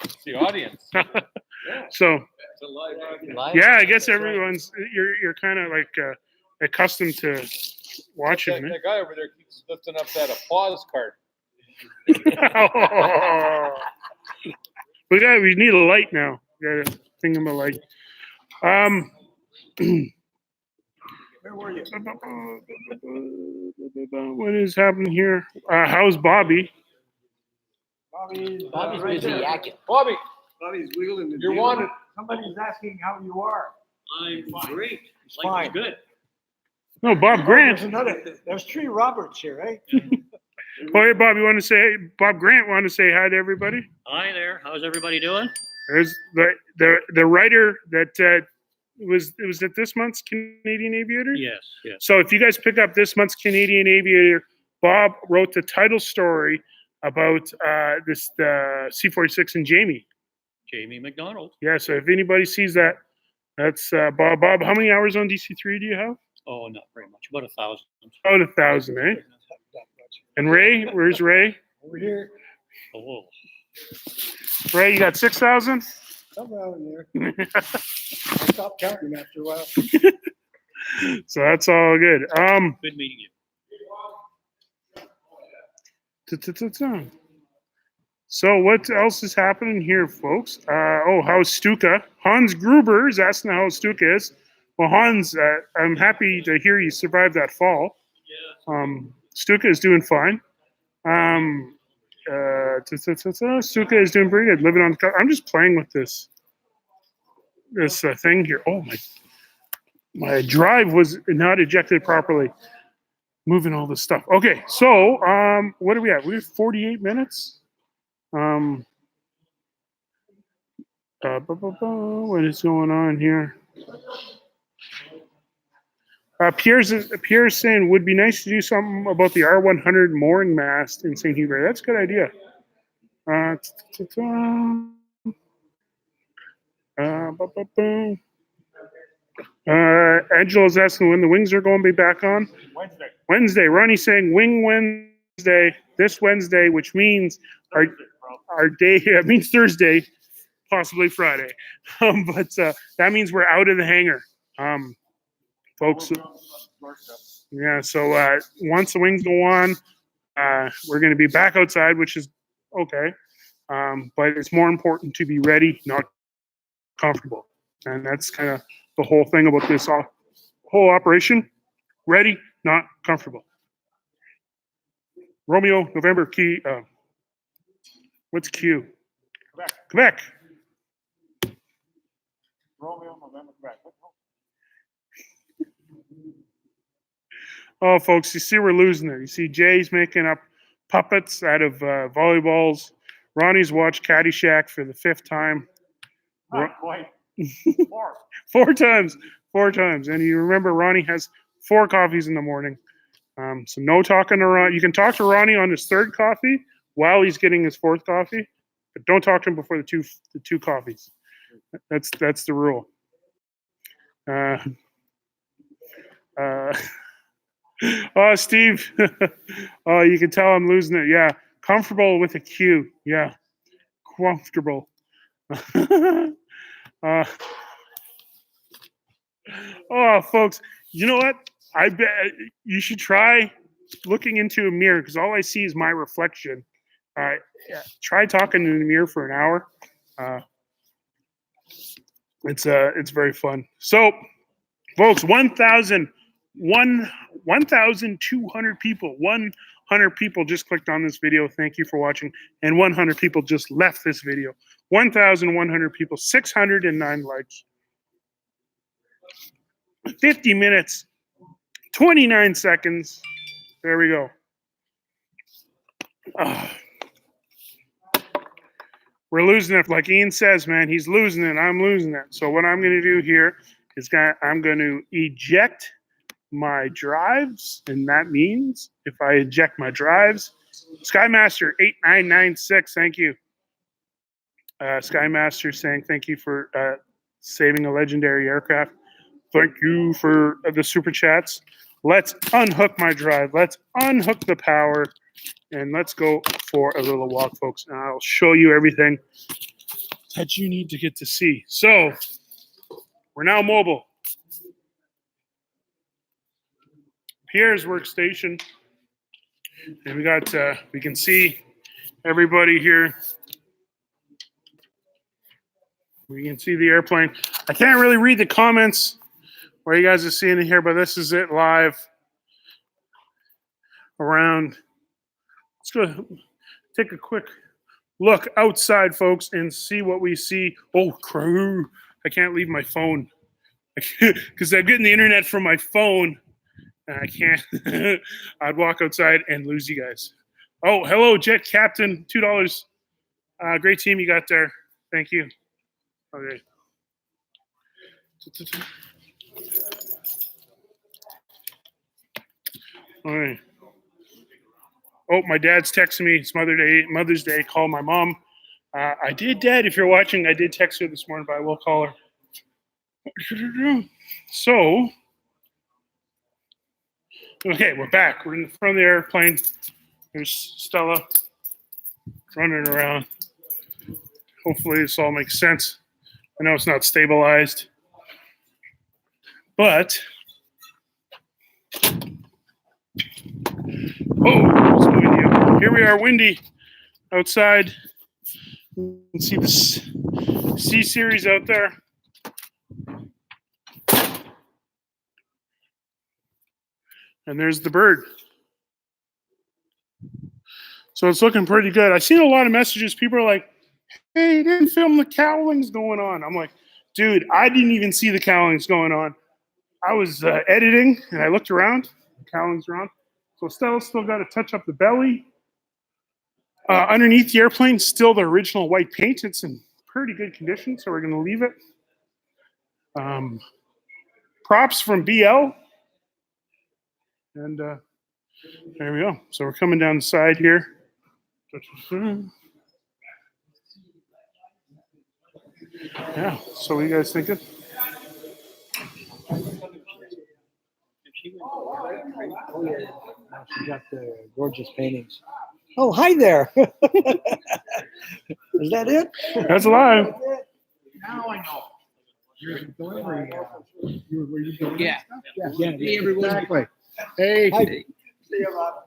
It's the audience. So It's a live. yeah, I guess everyone's you're kind of like accustomed to watching That it. guy over there keeps lifting up that applause card. We need a light now. We got a thing of a light. Where were you? What is happening here? How's Bobby? Bobby's busy yakking. Bobby, Bobby's wiggling the you're deal. wanted. Somebody's asking how you are. I'm great. Fine. Life is good. No, Bob Grant. There's three Roberts here, eh? Oh, hey, Bob, Bob Grant want to say hi to everybody? Hi there. How's everybody doing? There's the writer that was it this month's Canadian Aviator? Yes, yes. So if you guys pick up this month's Canadian Aviator, Bob wrote the title story about the C-46 and Jamie. Jamie McDonald. Yeah, so if anybody sees that, that's Bob. Bob, how many hours on DC3 do you have? Oh, not very much. About 1,000. About 1,000, eh? And Ray, where's Ray? Over here, Oh, Ray, you got 6,000? somewhere in there. I stopped counting after a while. So that's all good. good meeting you. So what else is happening here, folks? How's Stuka? Hans Gruber is asking how Stuka is. Well, Hans, I'm happy to hear you survived that fall. Stuka is doing fine. Stuka is doing pretty good. Living on the coast. I'm just playing with this thing here. Oh my drive was not ejected properly. Moving all this stuff. Okay, so what do we have? We have 48 minutes. What is going on here? Pierre's saying would be nice to do something about the R100 mooring mast in St. Hubert. That's a good idea. Angela's asking when the wings are going to be back on. Wednesday. Ronnie's saying Wing Wednesday, this Wednesday, which means our day, it means Thursday, possibly Friday. But that means we're out of the hangar. Folks. Yeah, so once the wings go on, we're going to be back outside, which is okay. But it's more important to be ready, not comfortable. And that's kind of the whole thing about this whole operation. Ready, not comfortable. Romeo, November, key. What's Q? Quebec. Romeo, November, Quebec. Oh, folks, you see we're losing it. You see Jay's making up puppets out of volleyballs. Ronnie's watched Caddyshack for the 5th time. Not quite. Four times. And you remember Ronnie has 4 coffees in the morning. So no talking to Ronnie. You can talk to Ronnie on his 3rd coffee while he's getting his 4th coffee. but don't talk to him before the two coffees. That's the rule. Oh, Steve. Oh, you can tell I'm losing it. Yeah, comfortable with a Q. Yeah, comfortable. Oh, folks, you know what? I bet you should try looking into a mirror because all I see is my reflection. Yeah, try talking in the mirror for an hour. It's very fun. So, folks, 1,200 people. 100 people just clicked on this video. Thank you for watching. And 100 people just left this video. 1,100 people. 609 likes. 50 minutes. 29 seconds. There we go. We're losing it. Like Ian says, man, he's losing it. I'm losing it. So what I'm going to do here is I'm going to eject my drives. And that means if I eject my drives, Skymaster 8996, thank you. Skymaster saying thank you for saving a legendary aircraft. Thank you for the super chats. Let's unhook my drive. Let's unhook the power. And let's go for a little walk, folks. And I'll show you everything that you need to get to see. So we're now mobile. Pierre's workstation. And we got, we can see everybody here. We can see the airplane. I can't really read the comments where you guys are seeing it here, but this is it live around. Let's go take a quick look outside, folks, and see what we see. Oh, crew. I can't leave my phone because I'm getting the internet from my phone. And I can't. I'd walk outside and lose you guys. Oh, hello, Jet Captain. $2. Great team you got there. Thank you. Okay. All right. Oh, my dad's texting me. It's Mother's Day. Call my mom. I did, Dad. If you're watching, I did text her this morning, but I will call her. So, okay, we're back. We're in the front of the airplane. There's Stella running around. Hopefully this all makes sense. I know it's not stabilized, but oh, it's windy. Here we are, windy outside. You can see the C-Series out there. And there's the bird. So it's looking pretty good. I've seen a lot of messages. People are like, hey, you didn't film the cowlings going on. I'm like, dude, I didn't even see the cowlings going on. I was editing, and I looked around. The cowlings are on. So Stella's still got to touch up the belly. Underneath the airplane, still the original white paint. It's in pretty good condition, so we're going to leave it. Props from BL. And there we go. So we're coming down the side here. Yeah, so what are you guys thinking? She got the gorgeous paintings. Oh, hi there. Is that it? That's live. Now I know. You're delivering. You doing Yeah. Yeah. Hey, everyone. Exactly. Hey. Hi. See you, Rob.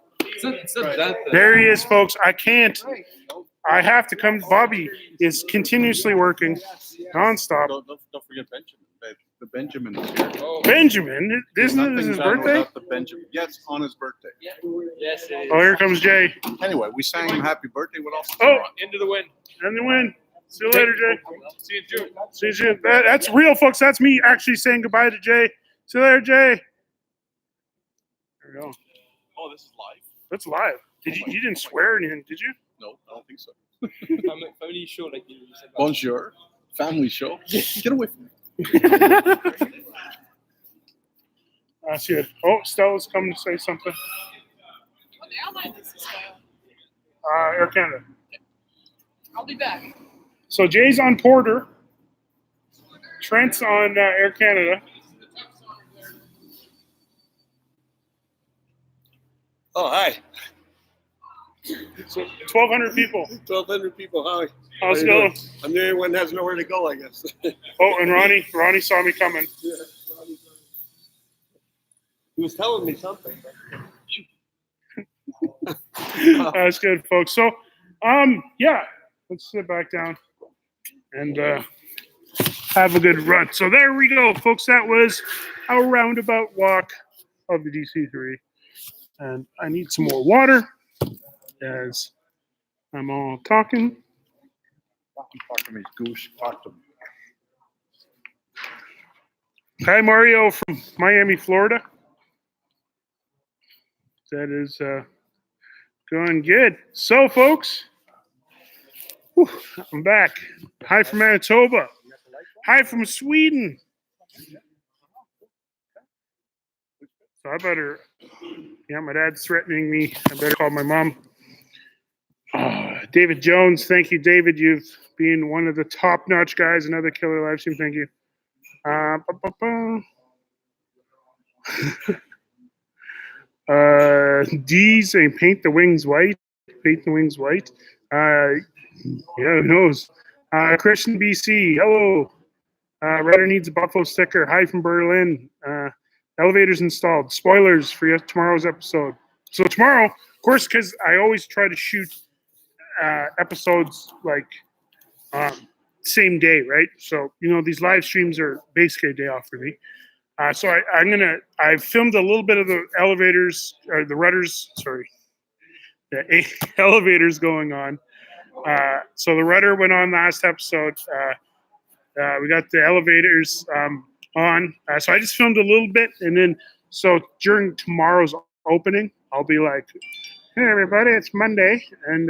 There he is, folks. I can't. I have to come. Bobby is continuously working nonstop. Don't forget Benjamin. The Benjamin is here. Benjamin, isn't it his birthday? The Benjamin. Yes, on his birthday. Yes, it is. Oh, here comes Jay. Anyway, we sang him happy birthday. What else? Oh, Into the wind. and the win. See you later, Jay. See you in June. See you soon. That's real, folks. That's me actually saying goodbye to Jay. See you later, Jay. There we go. Oh, this is live? That's live. You didn't swear or anything, did you? No, I don't think so. Family show like you said. Bonjour. Family show. Get away from me. I see it. Oh, Stella's coming to say something. What airline is this? Air Canada. I'll be back. So Jay's on Porter. Trent's on Air Canada. Oh, hi. So 1,200 people. 1,200 people. Hi. How's it going? I'm the only one that has nowhere to go, I guess. Oh, and Ronnie saw me coming. He was telling me something. That's good, folks. So, yeah, let's sit back down and have a good run. So there we go, folks. That was our roundabout walk of the DC3. And I need some more water as I'm all talking. Hi, Mario from Miami, Florida. That is going good. So, folks, whew, I'm back. Hi from Manitoba. Hi from Sweden. So I better, yeah, my dad's threatening me. I better call my mom. David Jones, thank you, David. You've been one of the top-notch guys. Another killer live stream. Thank you. D saying paint the wings white. Paint the wings white. Yeah, who knows? Christian BC, hello. Redder needs a Buffalo sticker. Hi from Berlin. Elevators installed. Spoilers for tomorrow's episode. So tomorrow, of course, because I always try to shoot episodes like same day, right? So, you know, these live streams are basically a day off for me. So I filmed a little bit of the elevators, or the rudders, sorry, the elevators going on. So the rudder went on last episode. We got the elevators on. So I just filmed a little bit. And then, so during tomorrow's opening, I'll be like, hey, everybody, it's Monday. And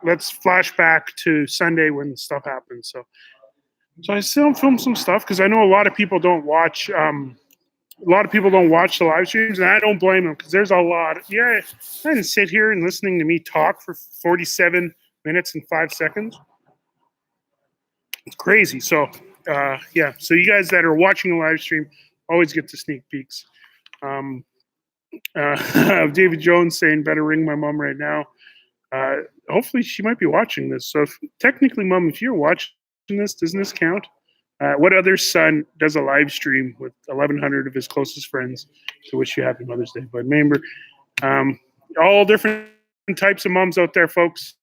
let's flash back to Sunday when stuff happens. So I still film some stuff because I know a lot of people don't watch. The live streams, and I don't blame them because there's a lot. Yeah, I didn't sit here and listening to me talk for 47 minutes and 5 seconds. It's crazy. So, yeah. So you guys that are watching a live stream always get the sneak peeks. David Jones saying, "Better ring my mom right now." Hopefully, she might be watching this. So, technically, Mom, if you're watching this, doesn't this count? What other son does a live stream with 1,100 of his closest friends to wish you happy Mother's Day? But remember, all different types of moms out there, folks.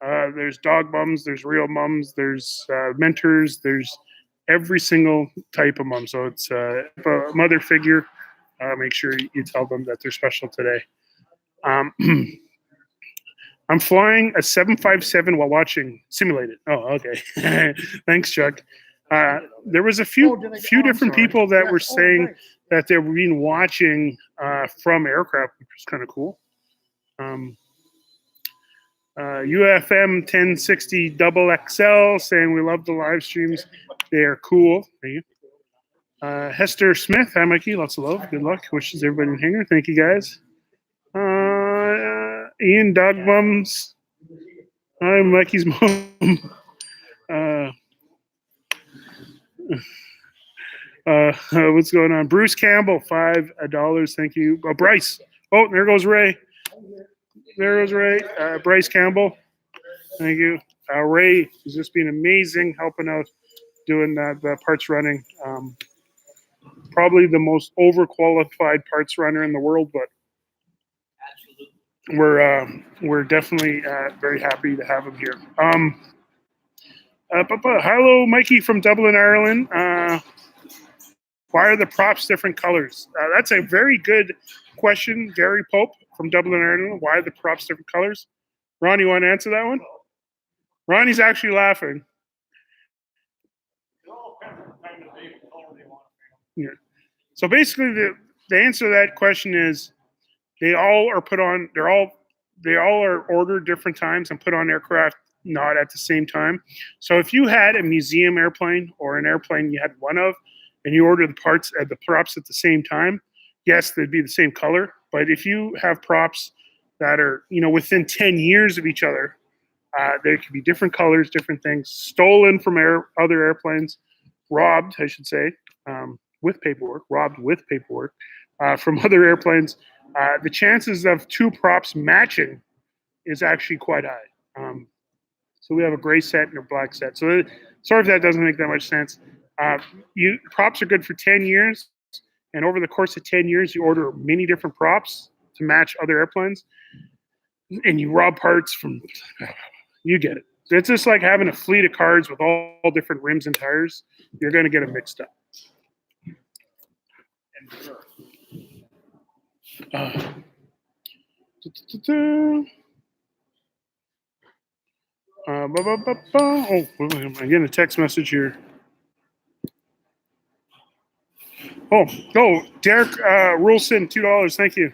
There's dog moms, there's real moms, there's mentors, there's every single type of mom. So it's a mother figure. Make sure you tell them that they're special today. I'm flying a 757 while watching Simulated. Oh, okay. Thanks, Chuck. There was a few different people that were saying that they were being watching from aircraft, which was kind of cool. UFM 1060 double XL saying we love the live streams. They are cool. Thank you. Hester Smith, hi Mikey, lots of love. Good luck. Wishes everybody in hangar. Thank you guys. Ian Dogbums. I'm Mikey's mom. What's going on? Bruce Campbell, $5. Thank you. Oh, Bryce. Oh, there goes Ray. There goes Ray. Bryce Campbell. Thank you. Ray has just been amazing helping out doing the parts running. Probably the most overqualified parts runner in the world, but we're definitely very happy to have him here. Hello, Mikey from Dublin, Ireland. Why are the props different colors? That's a very good question, Gary Pope from Dublin, Ireland. Why are the props different colors? Ron, you want to answer that one? Ronnie's actually laughing. Yeah. So basically, the answer to that question is they all are put on. They all are ordered different times and put on aircraft not at the same time. So if you had a museum airplane or an airplane you had one of, and you order the parts at the props at the same time, yes, they'd be the same color. But if you have props that are, within 10 years of each other. There could be different colors, different things, stolen from other airplanes, robbed, I should say, robbed with paperwork from other airplanes. The chances of two props matching is actually quite high. So we have a gray set and a black set. So sorry if that doesn't make that much sense. Props are good for 10 years. And over the course of 10 years, you order many different props to match other airplanes. And you rob parts from, you get it. It's just like having a fleet of cars with all different rims and tires. You're going to get them mixed up. Oh, I'm getting a text message here. Oh, Derek Rulson, $2. Thank you.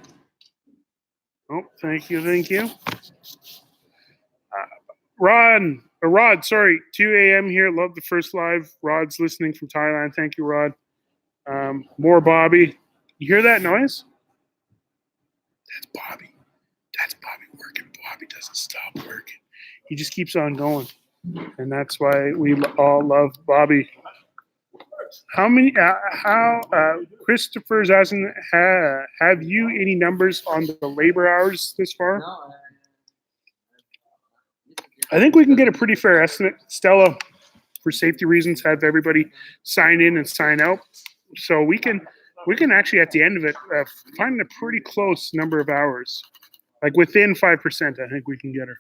Oh, thank you. Rod, sorry, 2 a.m. here. Love the first live. Rod's listening from Thailand. Thank you, Rod. More Bobby. You hear that noise? That's Bobby. Working. Bobby doesn't stop working. He just keeps on going. And that's why we all love Bobby. Christopher's asking, have you any numbers on the labor hours this far? I think we can get a pretty fair estimate. Stella, for safety reasons, have everybody sign in and sign out. So we can actually, at the end of it, find a pretty close number of hours. Like within 5%, I think we can get her.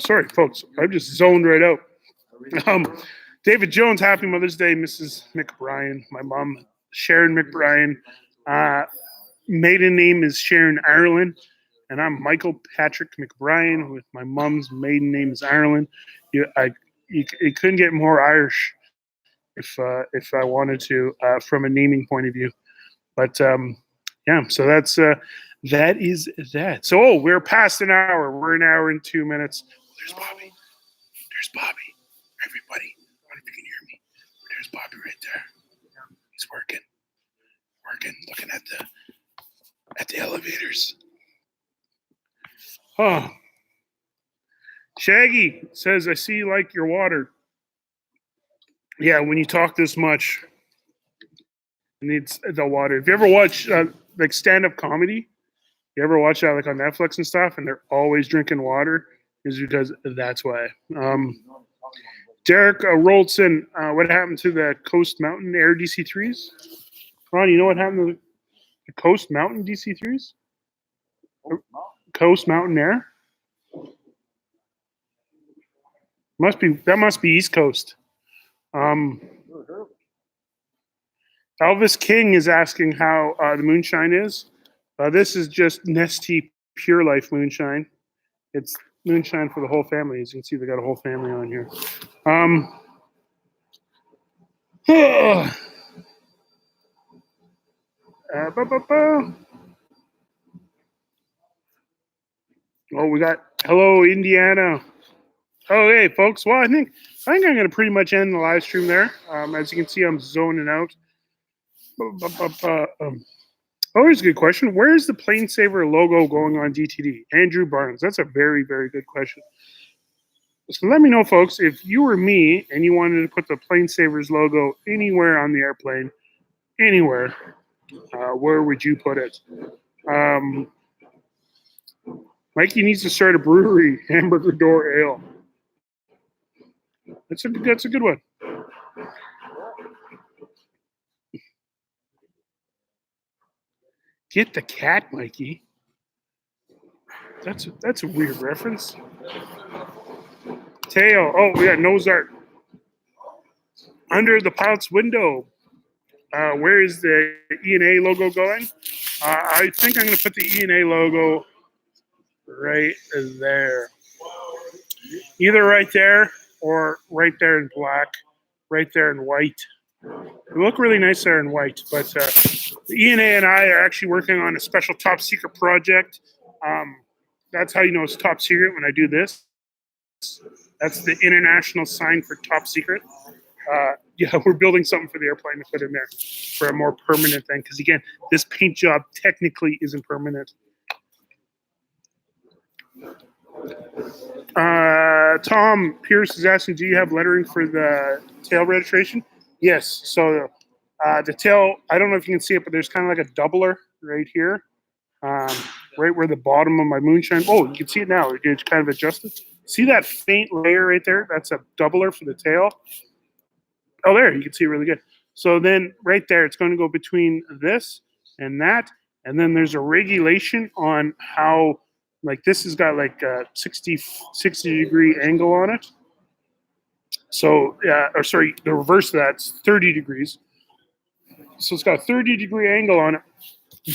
Sorry, folks. I've just zoned right out. David Jones, happy Mother's Day, Mrs. McBryan. My mom, Sharon McBryan. Maiden name is Sharon Ireland. And I'm Michael Patrick McBryan, with my mom's maiden name is Ireland. You couldn't get more Irish if I wanted to, from a naming point of view. But yeah, so that is that. So we're past an hour. We're an hour and 2 minutes. There's Bobby. Everybody, I wonder if you can hear me. There's Bobby right there. He's working, looking at the elevators. Oh, Shaggy says, I see you like your water. Yeah, when you talk this much, it needs the water. If you ever watch like stand-up comedy, you ever watch that like on Netflix and stuff, and they're always drinking water, is because that's why. Derek Roldson, what happened to the Coast Mountain Air DC-3s? Ron, you know what happened to the Coast Mountain DC-3s? Coast Mountain Air? That must be East Coast. Elvis King is asking how the moonshine is. This is just Nestea Pure Life moonshine. It's moonshine for the whole family. As you can see, they got a whole family on here. Oh, we got hello Indiana. Oh, hey folks. Well, I think I'm going to pretty much end the live stream there. As you can see, I'm zoning out. Oh, here's a good question. Where is the PlaneSaver logo going on DTD? Andrew Barnes. That's a very, very good question. So let me know, folks, if you were me and you wanted to put the PlaneSavers logo anywhere on the airplane, anywhere, where would you put it? Mikey needs to start a brewery, Hamburger Door Ale. That's a good one. Get the cat, Mikey. That's a weird reference. Tail. Oh, yeah, nose art. Under the pilot's window. Where is the E&A logo going? I think I'm going to put the E&A logo right there. Either right there or right there in black, right there in white. They look really nice there in white, but the E&A and I are actually working on a special top secret project. That's how you know it's top secret when I do this. That's the international sign for top secret. Yeah, we're building something for the airplane to put in there for a more permanent thing. Because again, this paint job technically isn't permanent. Tom Pierce is asking, do you have lettering for the tail registration? Yes. So the tail, I don't know if you can see it, but there's kind of like a doubler right here, right where the bottom of my moonshine. Oh, you can see it now. It's kind of adjusted. See that faint layer right there? That's a doubler for the tail. Oh, there, you can see it really good. So then right there, it's going to go between this and that. And then there's a regulation on how, like this has got like a 60 degree angle on it. So, or sorry, the reverse of that's 30 degrees. So it's got a 30 degree angle on it,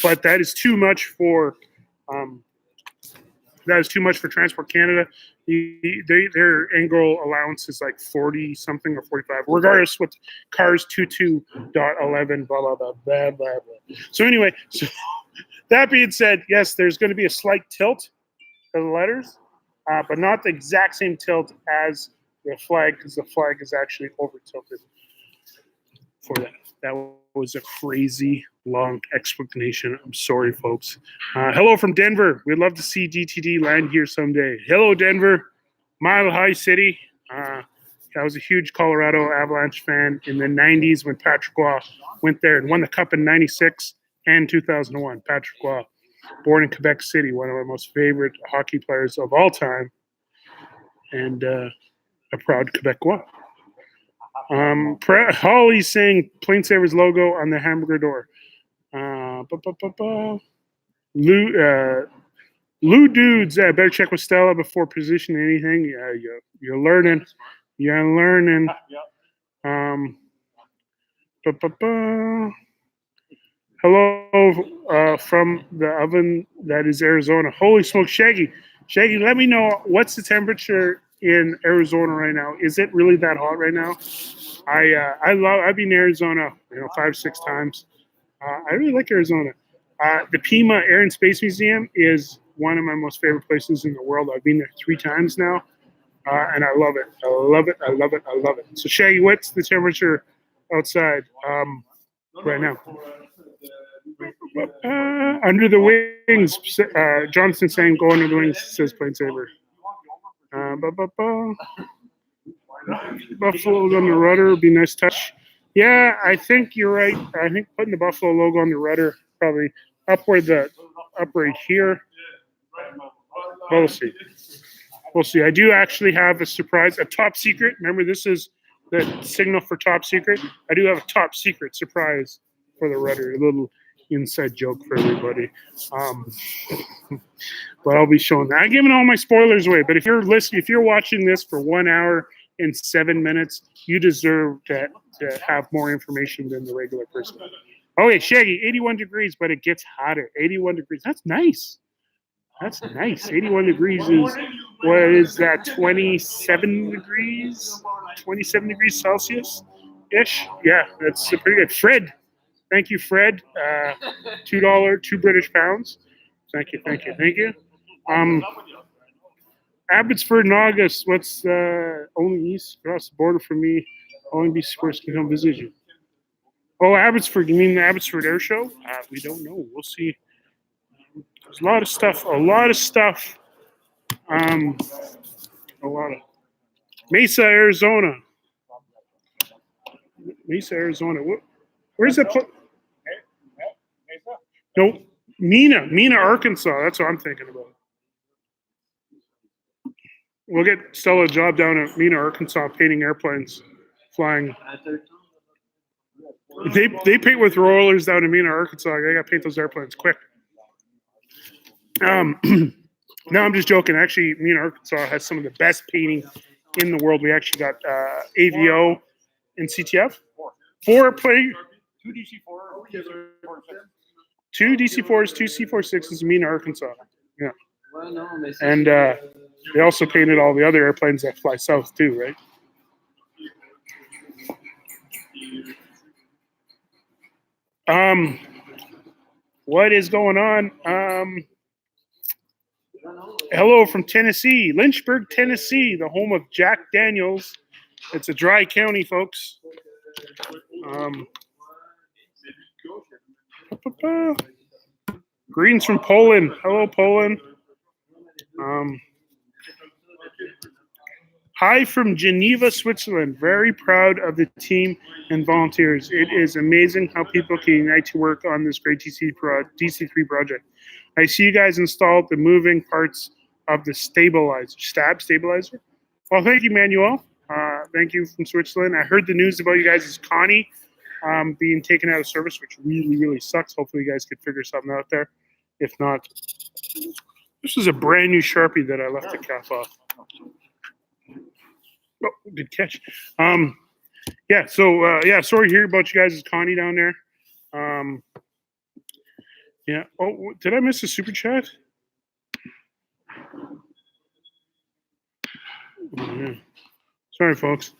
but that is too much for Transport Canada. Their angle allowance is like 40 something or 45, regardless with cars 22.11, blah, blah, blah, blah, blah, blah. So anyway, so that being said, yes, there's going to be a slight tilt of the letters, but not the exact same tilt as the flag, because the flag is actually over tilted for that. That was a crazy long explanation. I'm sorry, folks. Hello from Denver. We'd love to see DTD land here someday. Hello, Denver. Mile High City. I was a huge Colorado Avalanche fan in the 90s when Patrick Roy went there and won the Cup in 96 and 2001. Patrick Roy, born in Quebec City, one of my most favorite hockey players of all time, and a proud Quebecois. Holly's saying PlaneSavers logo on the hamburger door. Lou dudes, better check with Stella before positioning anything. Yeah, you're learning. You're learning. Hello from the oven that is Arizona. Holy smoke, Shaggy. Shaggy, let me know what's the temperature in Arizona right now. Is it really that hot right now? I've been in Arizona, 5-6 times. I really like Arizona. The Pima Air and Space Museum is one of my most favorite places in the world. I've been there 3 times now, and I love it. I love it. I love it. I love it. So Shaggy, what's the temperature outside right now? Under the wings, Johnson saying go under the wings, says PlaneSaver. Buffalo on the rudder would be a nice touch. Yeah, I think you're right. I think putting the Buffalo logo on the rudder, probably up right here. We'll see. We'll see. I do actually have a surprise, a top secret. Remember, this is the signal for top secret. I do have a top secret surprise for the rudder. A little inside joke for everybody. But I'll be showing that. I'm giving all my spoilers away. But if you're watching this for 1 hour and 7 minutes, you deserve to have more information than the regular person. Okay, Shaggy, 81 degrees, but it gets hotter. 81 degrees. That's nice. That's nice. 81 degrees is, what is that, 27 degrees? 27 degrees Celsius-ish? Yeah, that's pretty good. Fred. Thank you, Fred. $2, 2 British pounds. Thank you, thank you, thank you. Abbotsford in August. What's only east across the border from me? Only be first can come visit you. Oh, Abbotsford. You mean the Abbotsford Air Show? We don't know. We'll see. There's a lot of stuff. A lot of stuff. A lot of Mesa, Arizona. Mesa, Arizona. Where's that? No, Mena, Arkansas. That's what I'm thinking about. We'll get Stella a job down at Mena, Arkansas, painting airplanes, flying. They paint with rollers down in Mena, Arkansas. They got to paint those airplanes quick. No, I'm just joking. Actually, Mena, Arkansas has some of the best painting in the world. We actually got AVO and CTF. 4 play. 2 DC4s, 2 C46s in Mena, Arkansas. Yeah. And they also painted all the other airplanes that fly south too, right? What is going on? hello from Tennessee, Lynchburg, Tennessee, the home of Jack Daniels. It's a dry county, folks. Greens from Poland. Hello, Poland. Hi from Geneva, Switzerland. Very proud of the team and volunteers. It is amazing how people can unite to work on this great DC3 project. I see you guys installed the moving parts of the stab stabilizer. Well, thank you, Manuel. Thank you from Switzerland. I heard the news about you guys' Connie being taken out of service, which really, really sucks. Hopefully you guys could figure something out there. If not, this is a brand new Sharpie that I left the cap off. Oh, good catch. Yeah, so sorry to hear about you guys' Connie down there. Yeah. Oh, did I miss a super chat? Oh, yeah. Sorry, folks.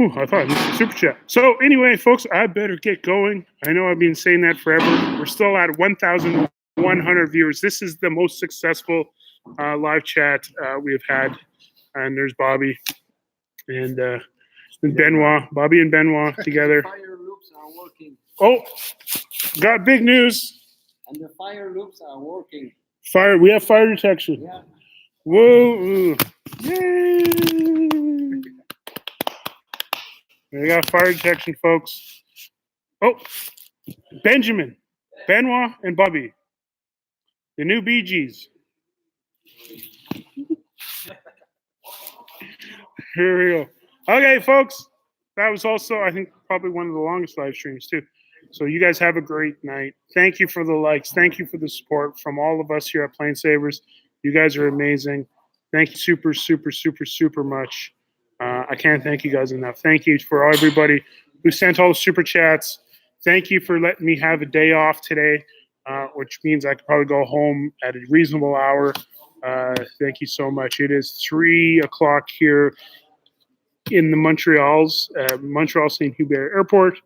Ooh, I thought I missed a super chat. So anyway, folks, I better get going. I know I've been saying that forever. We're still at 1,100 viewers. This is the most successful live chat we've had. And there's Bobby and Benoit. Bobby and Benoit together. Fire loops are working. Oh, got big news. And the fire loops are working. Fire. We have fire detection. Yeah. Whoa. Yay. We got fire detection, folks. Oh, Benjamin, Benoit, and Bobby. The new Bee Gees. Here we go. Okay, folks. That was also, I think, probably one of the longest live streams, too. So you guys have a great night. Thank you for the likes. Thank you for the support from all of us here at PlaneSavers. You guys are amazing. Thank you super, super, super, super much. I can't thank you guys enough. Thank you for everybody who sent all the super chats. Thank you for letting me have a day off today, which means I could probably go home at a reasonable hour. Thank you so much. It is 3 o'clock here in the Montreal St. Hubert Airport.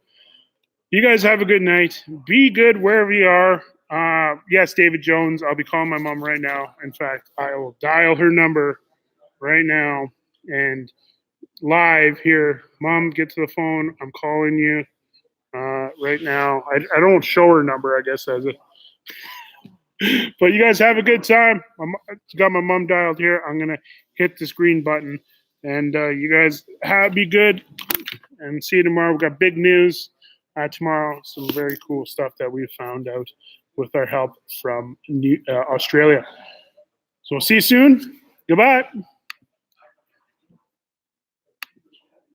You guys have a good night. Be good wherever you are. Yes, David Jones. I'll be calling my mom right now. In fact, I will dial her number right now and live here. Mom, get to the phone. I'm calling you right now. I don't show her number, I guess, as it. But you guys have a good time. Got my mom dialed here. I'm going to hit this green button. And you guys be good. And see you tomorrow. We've got big news tomorrow. Some very cool stuff that we found out with our help from Australia. So we'll see you soon. Goodbye.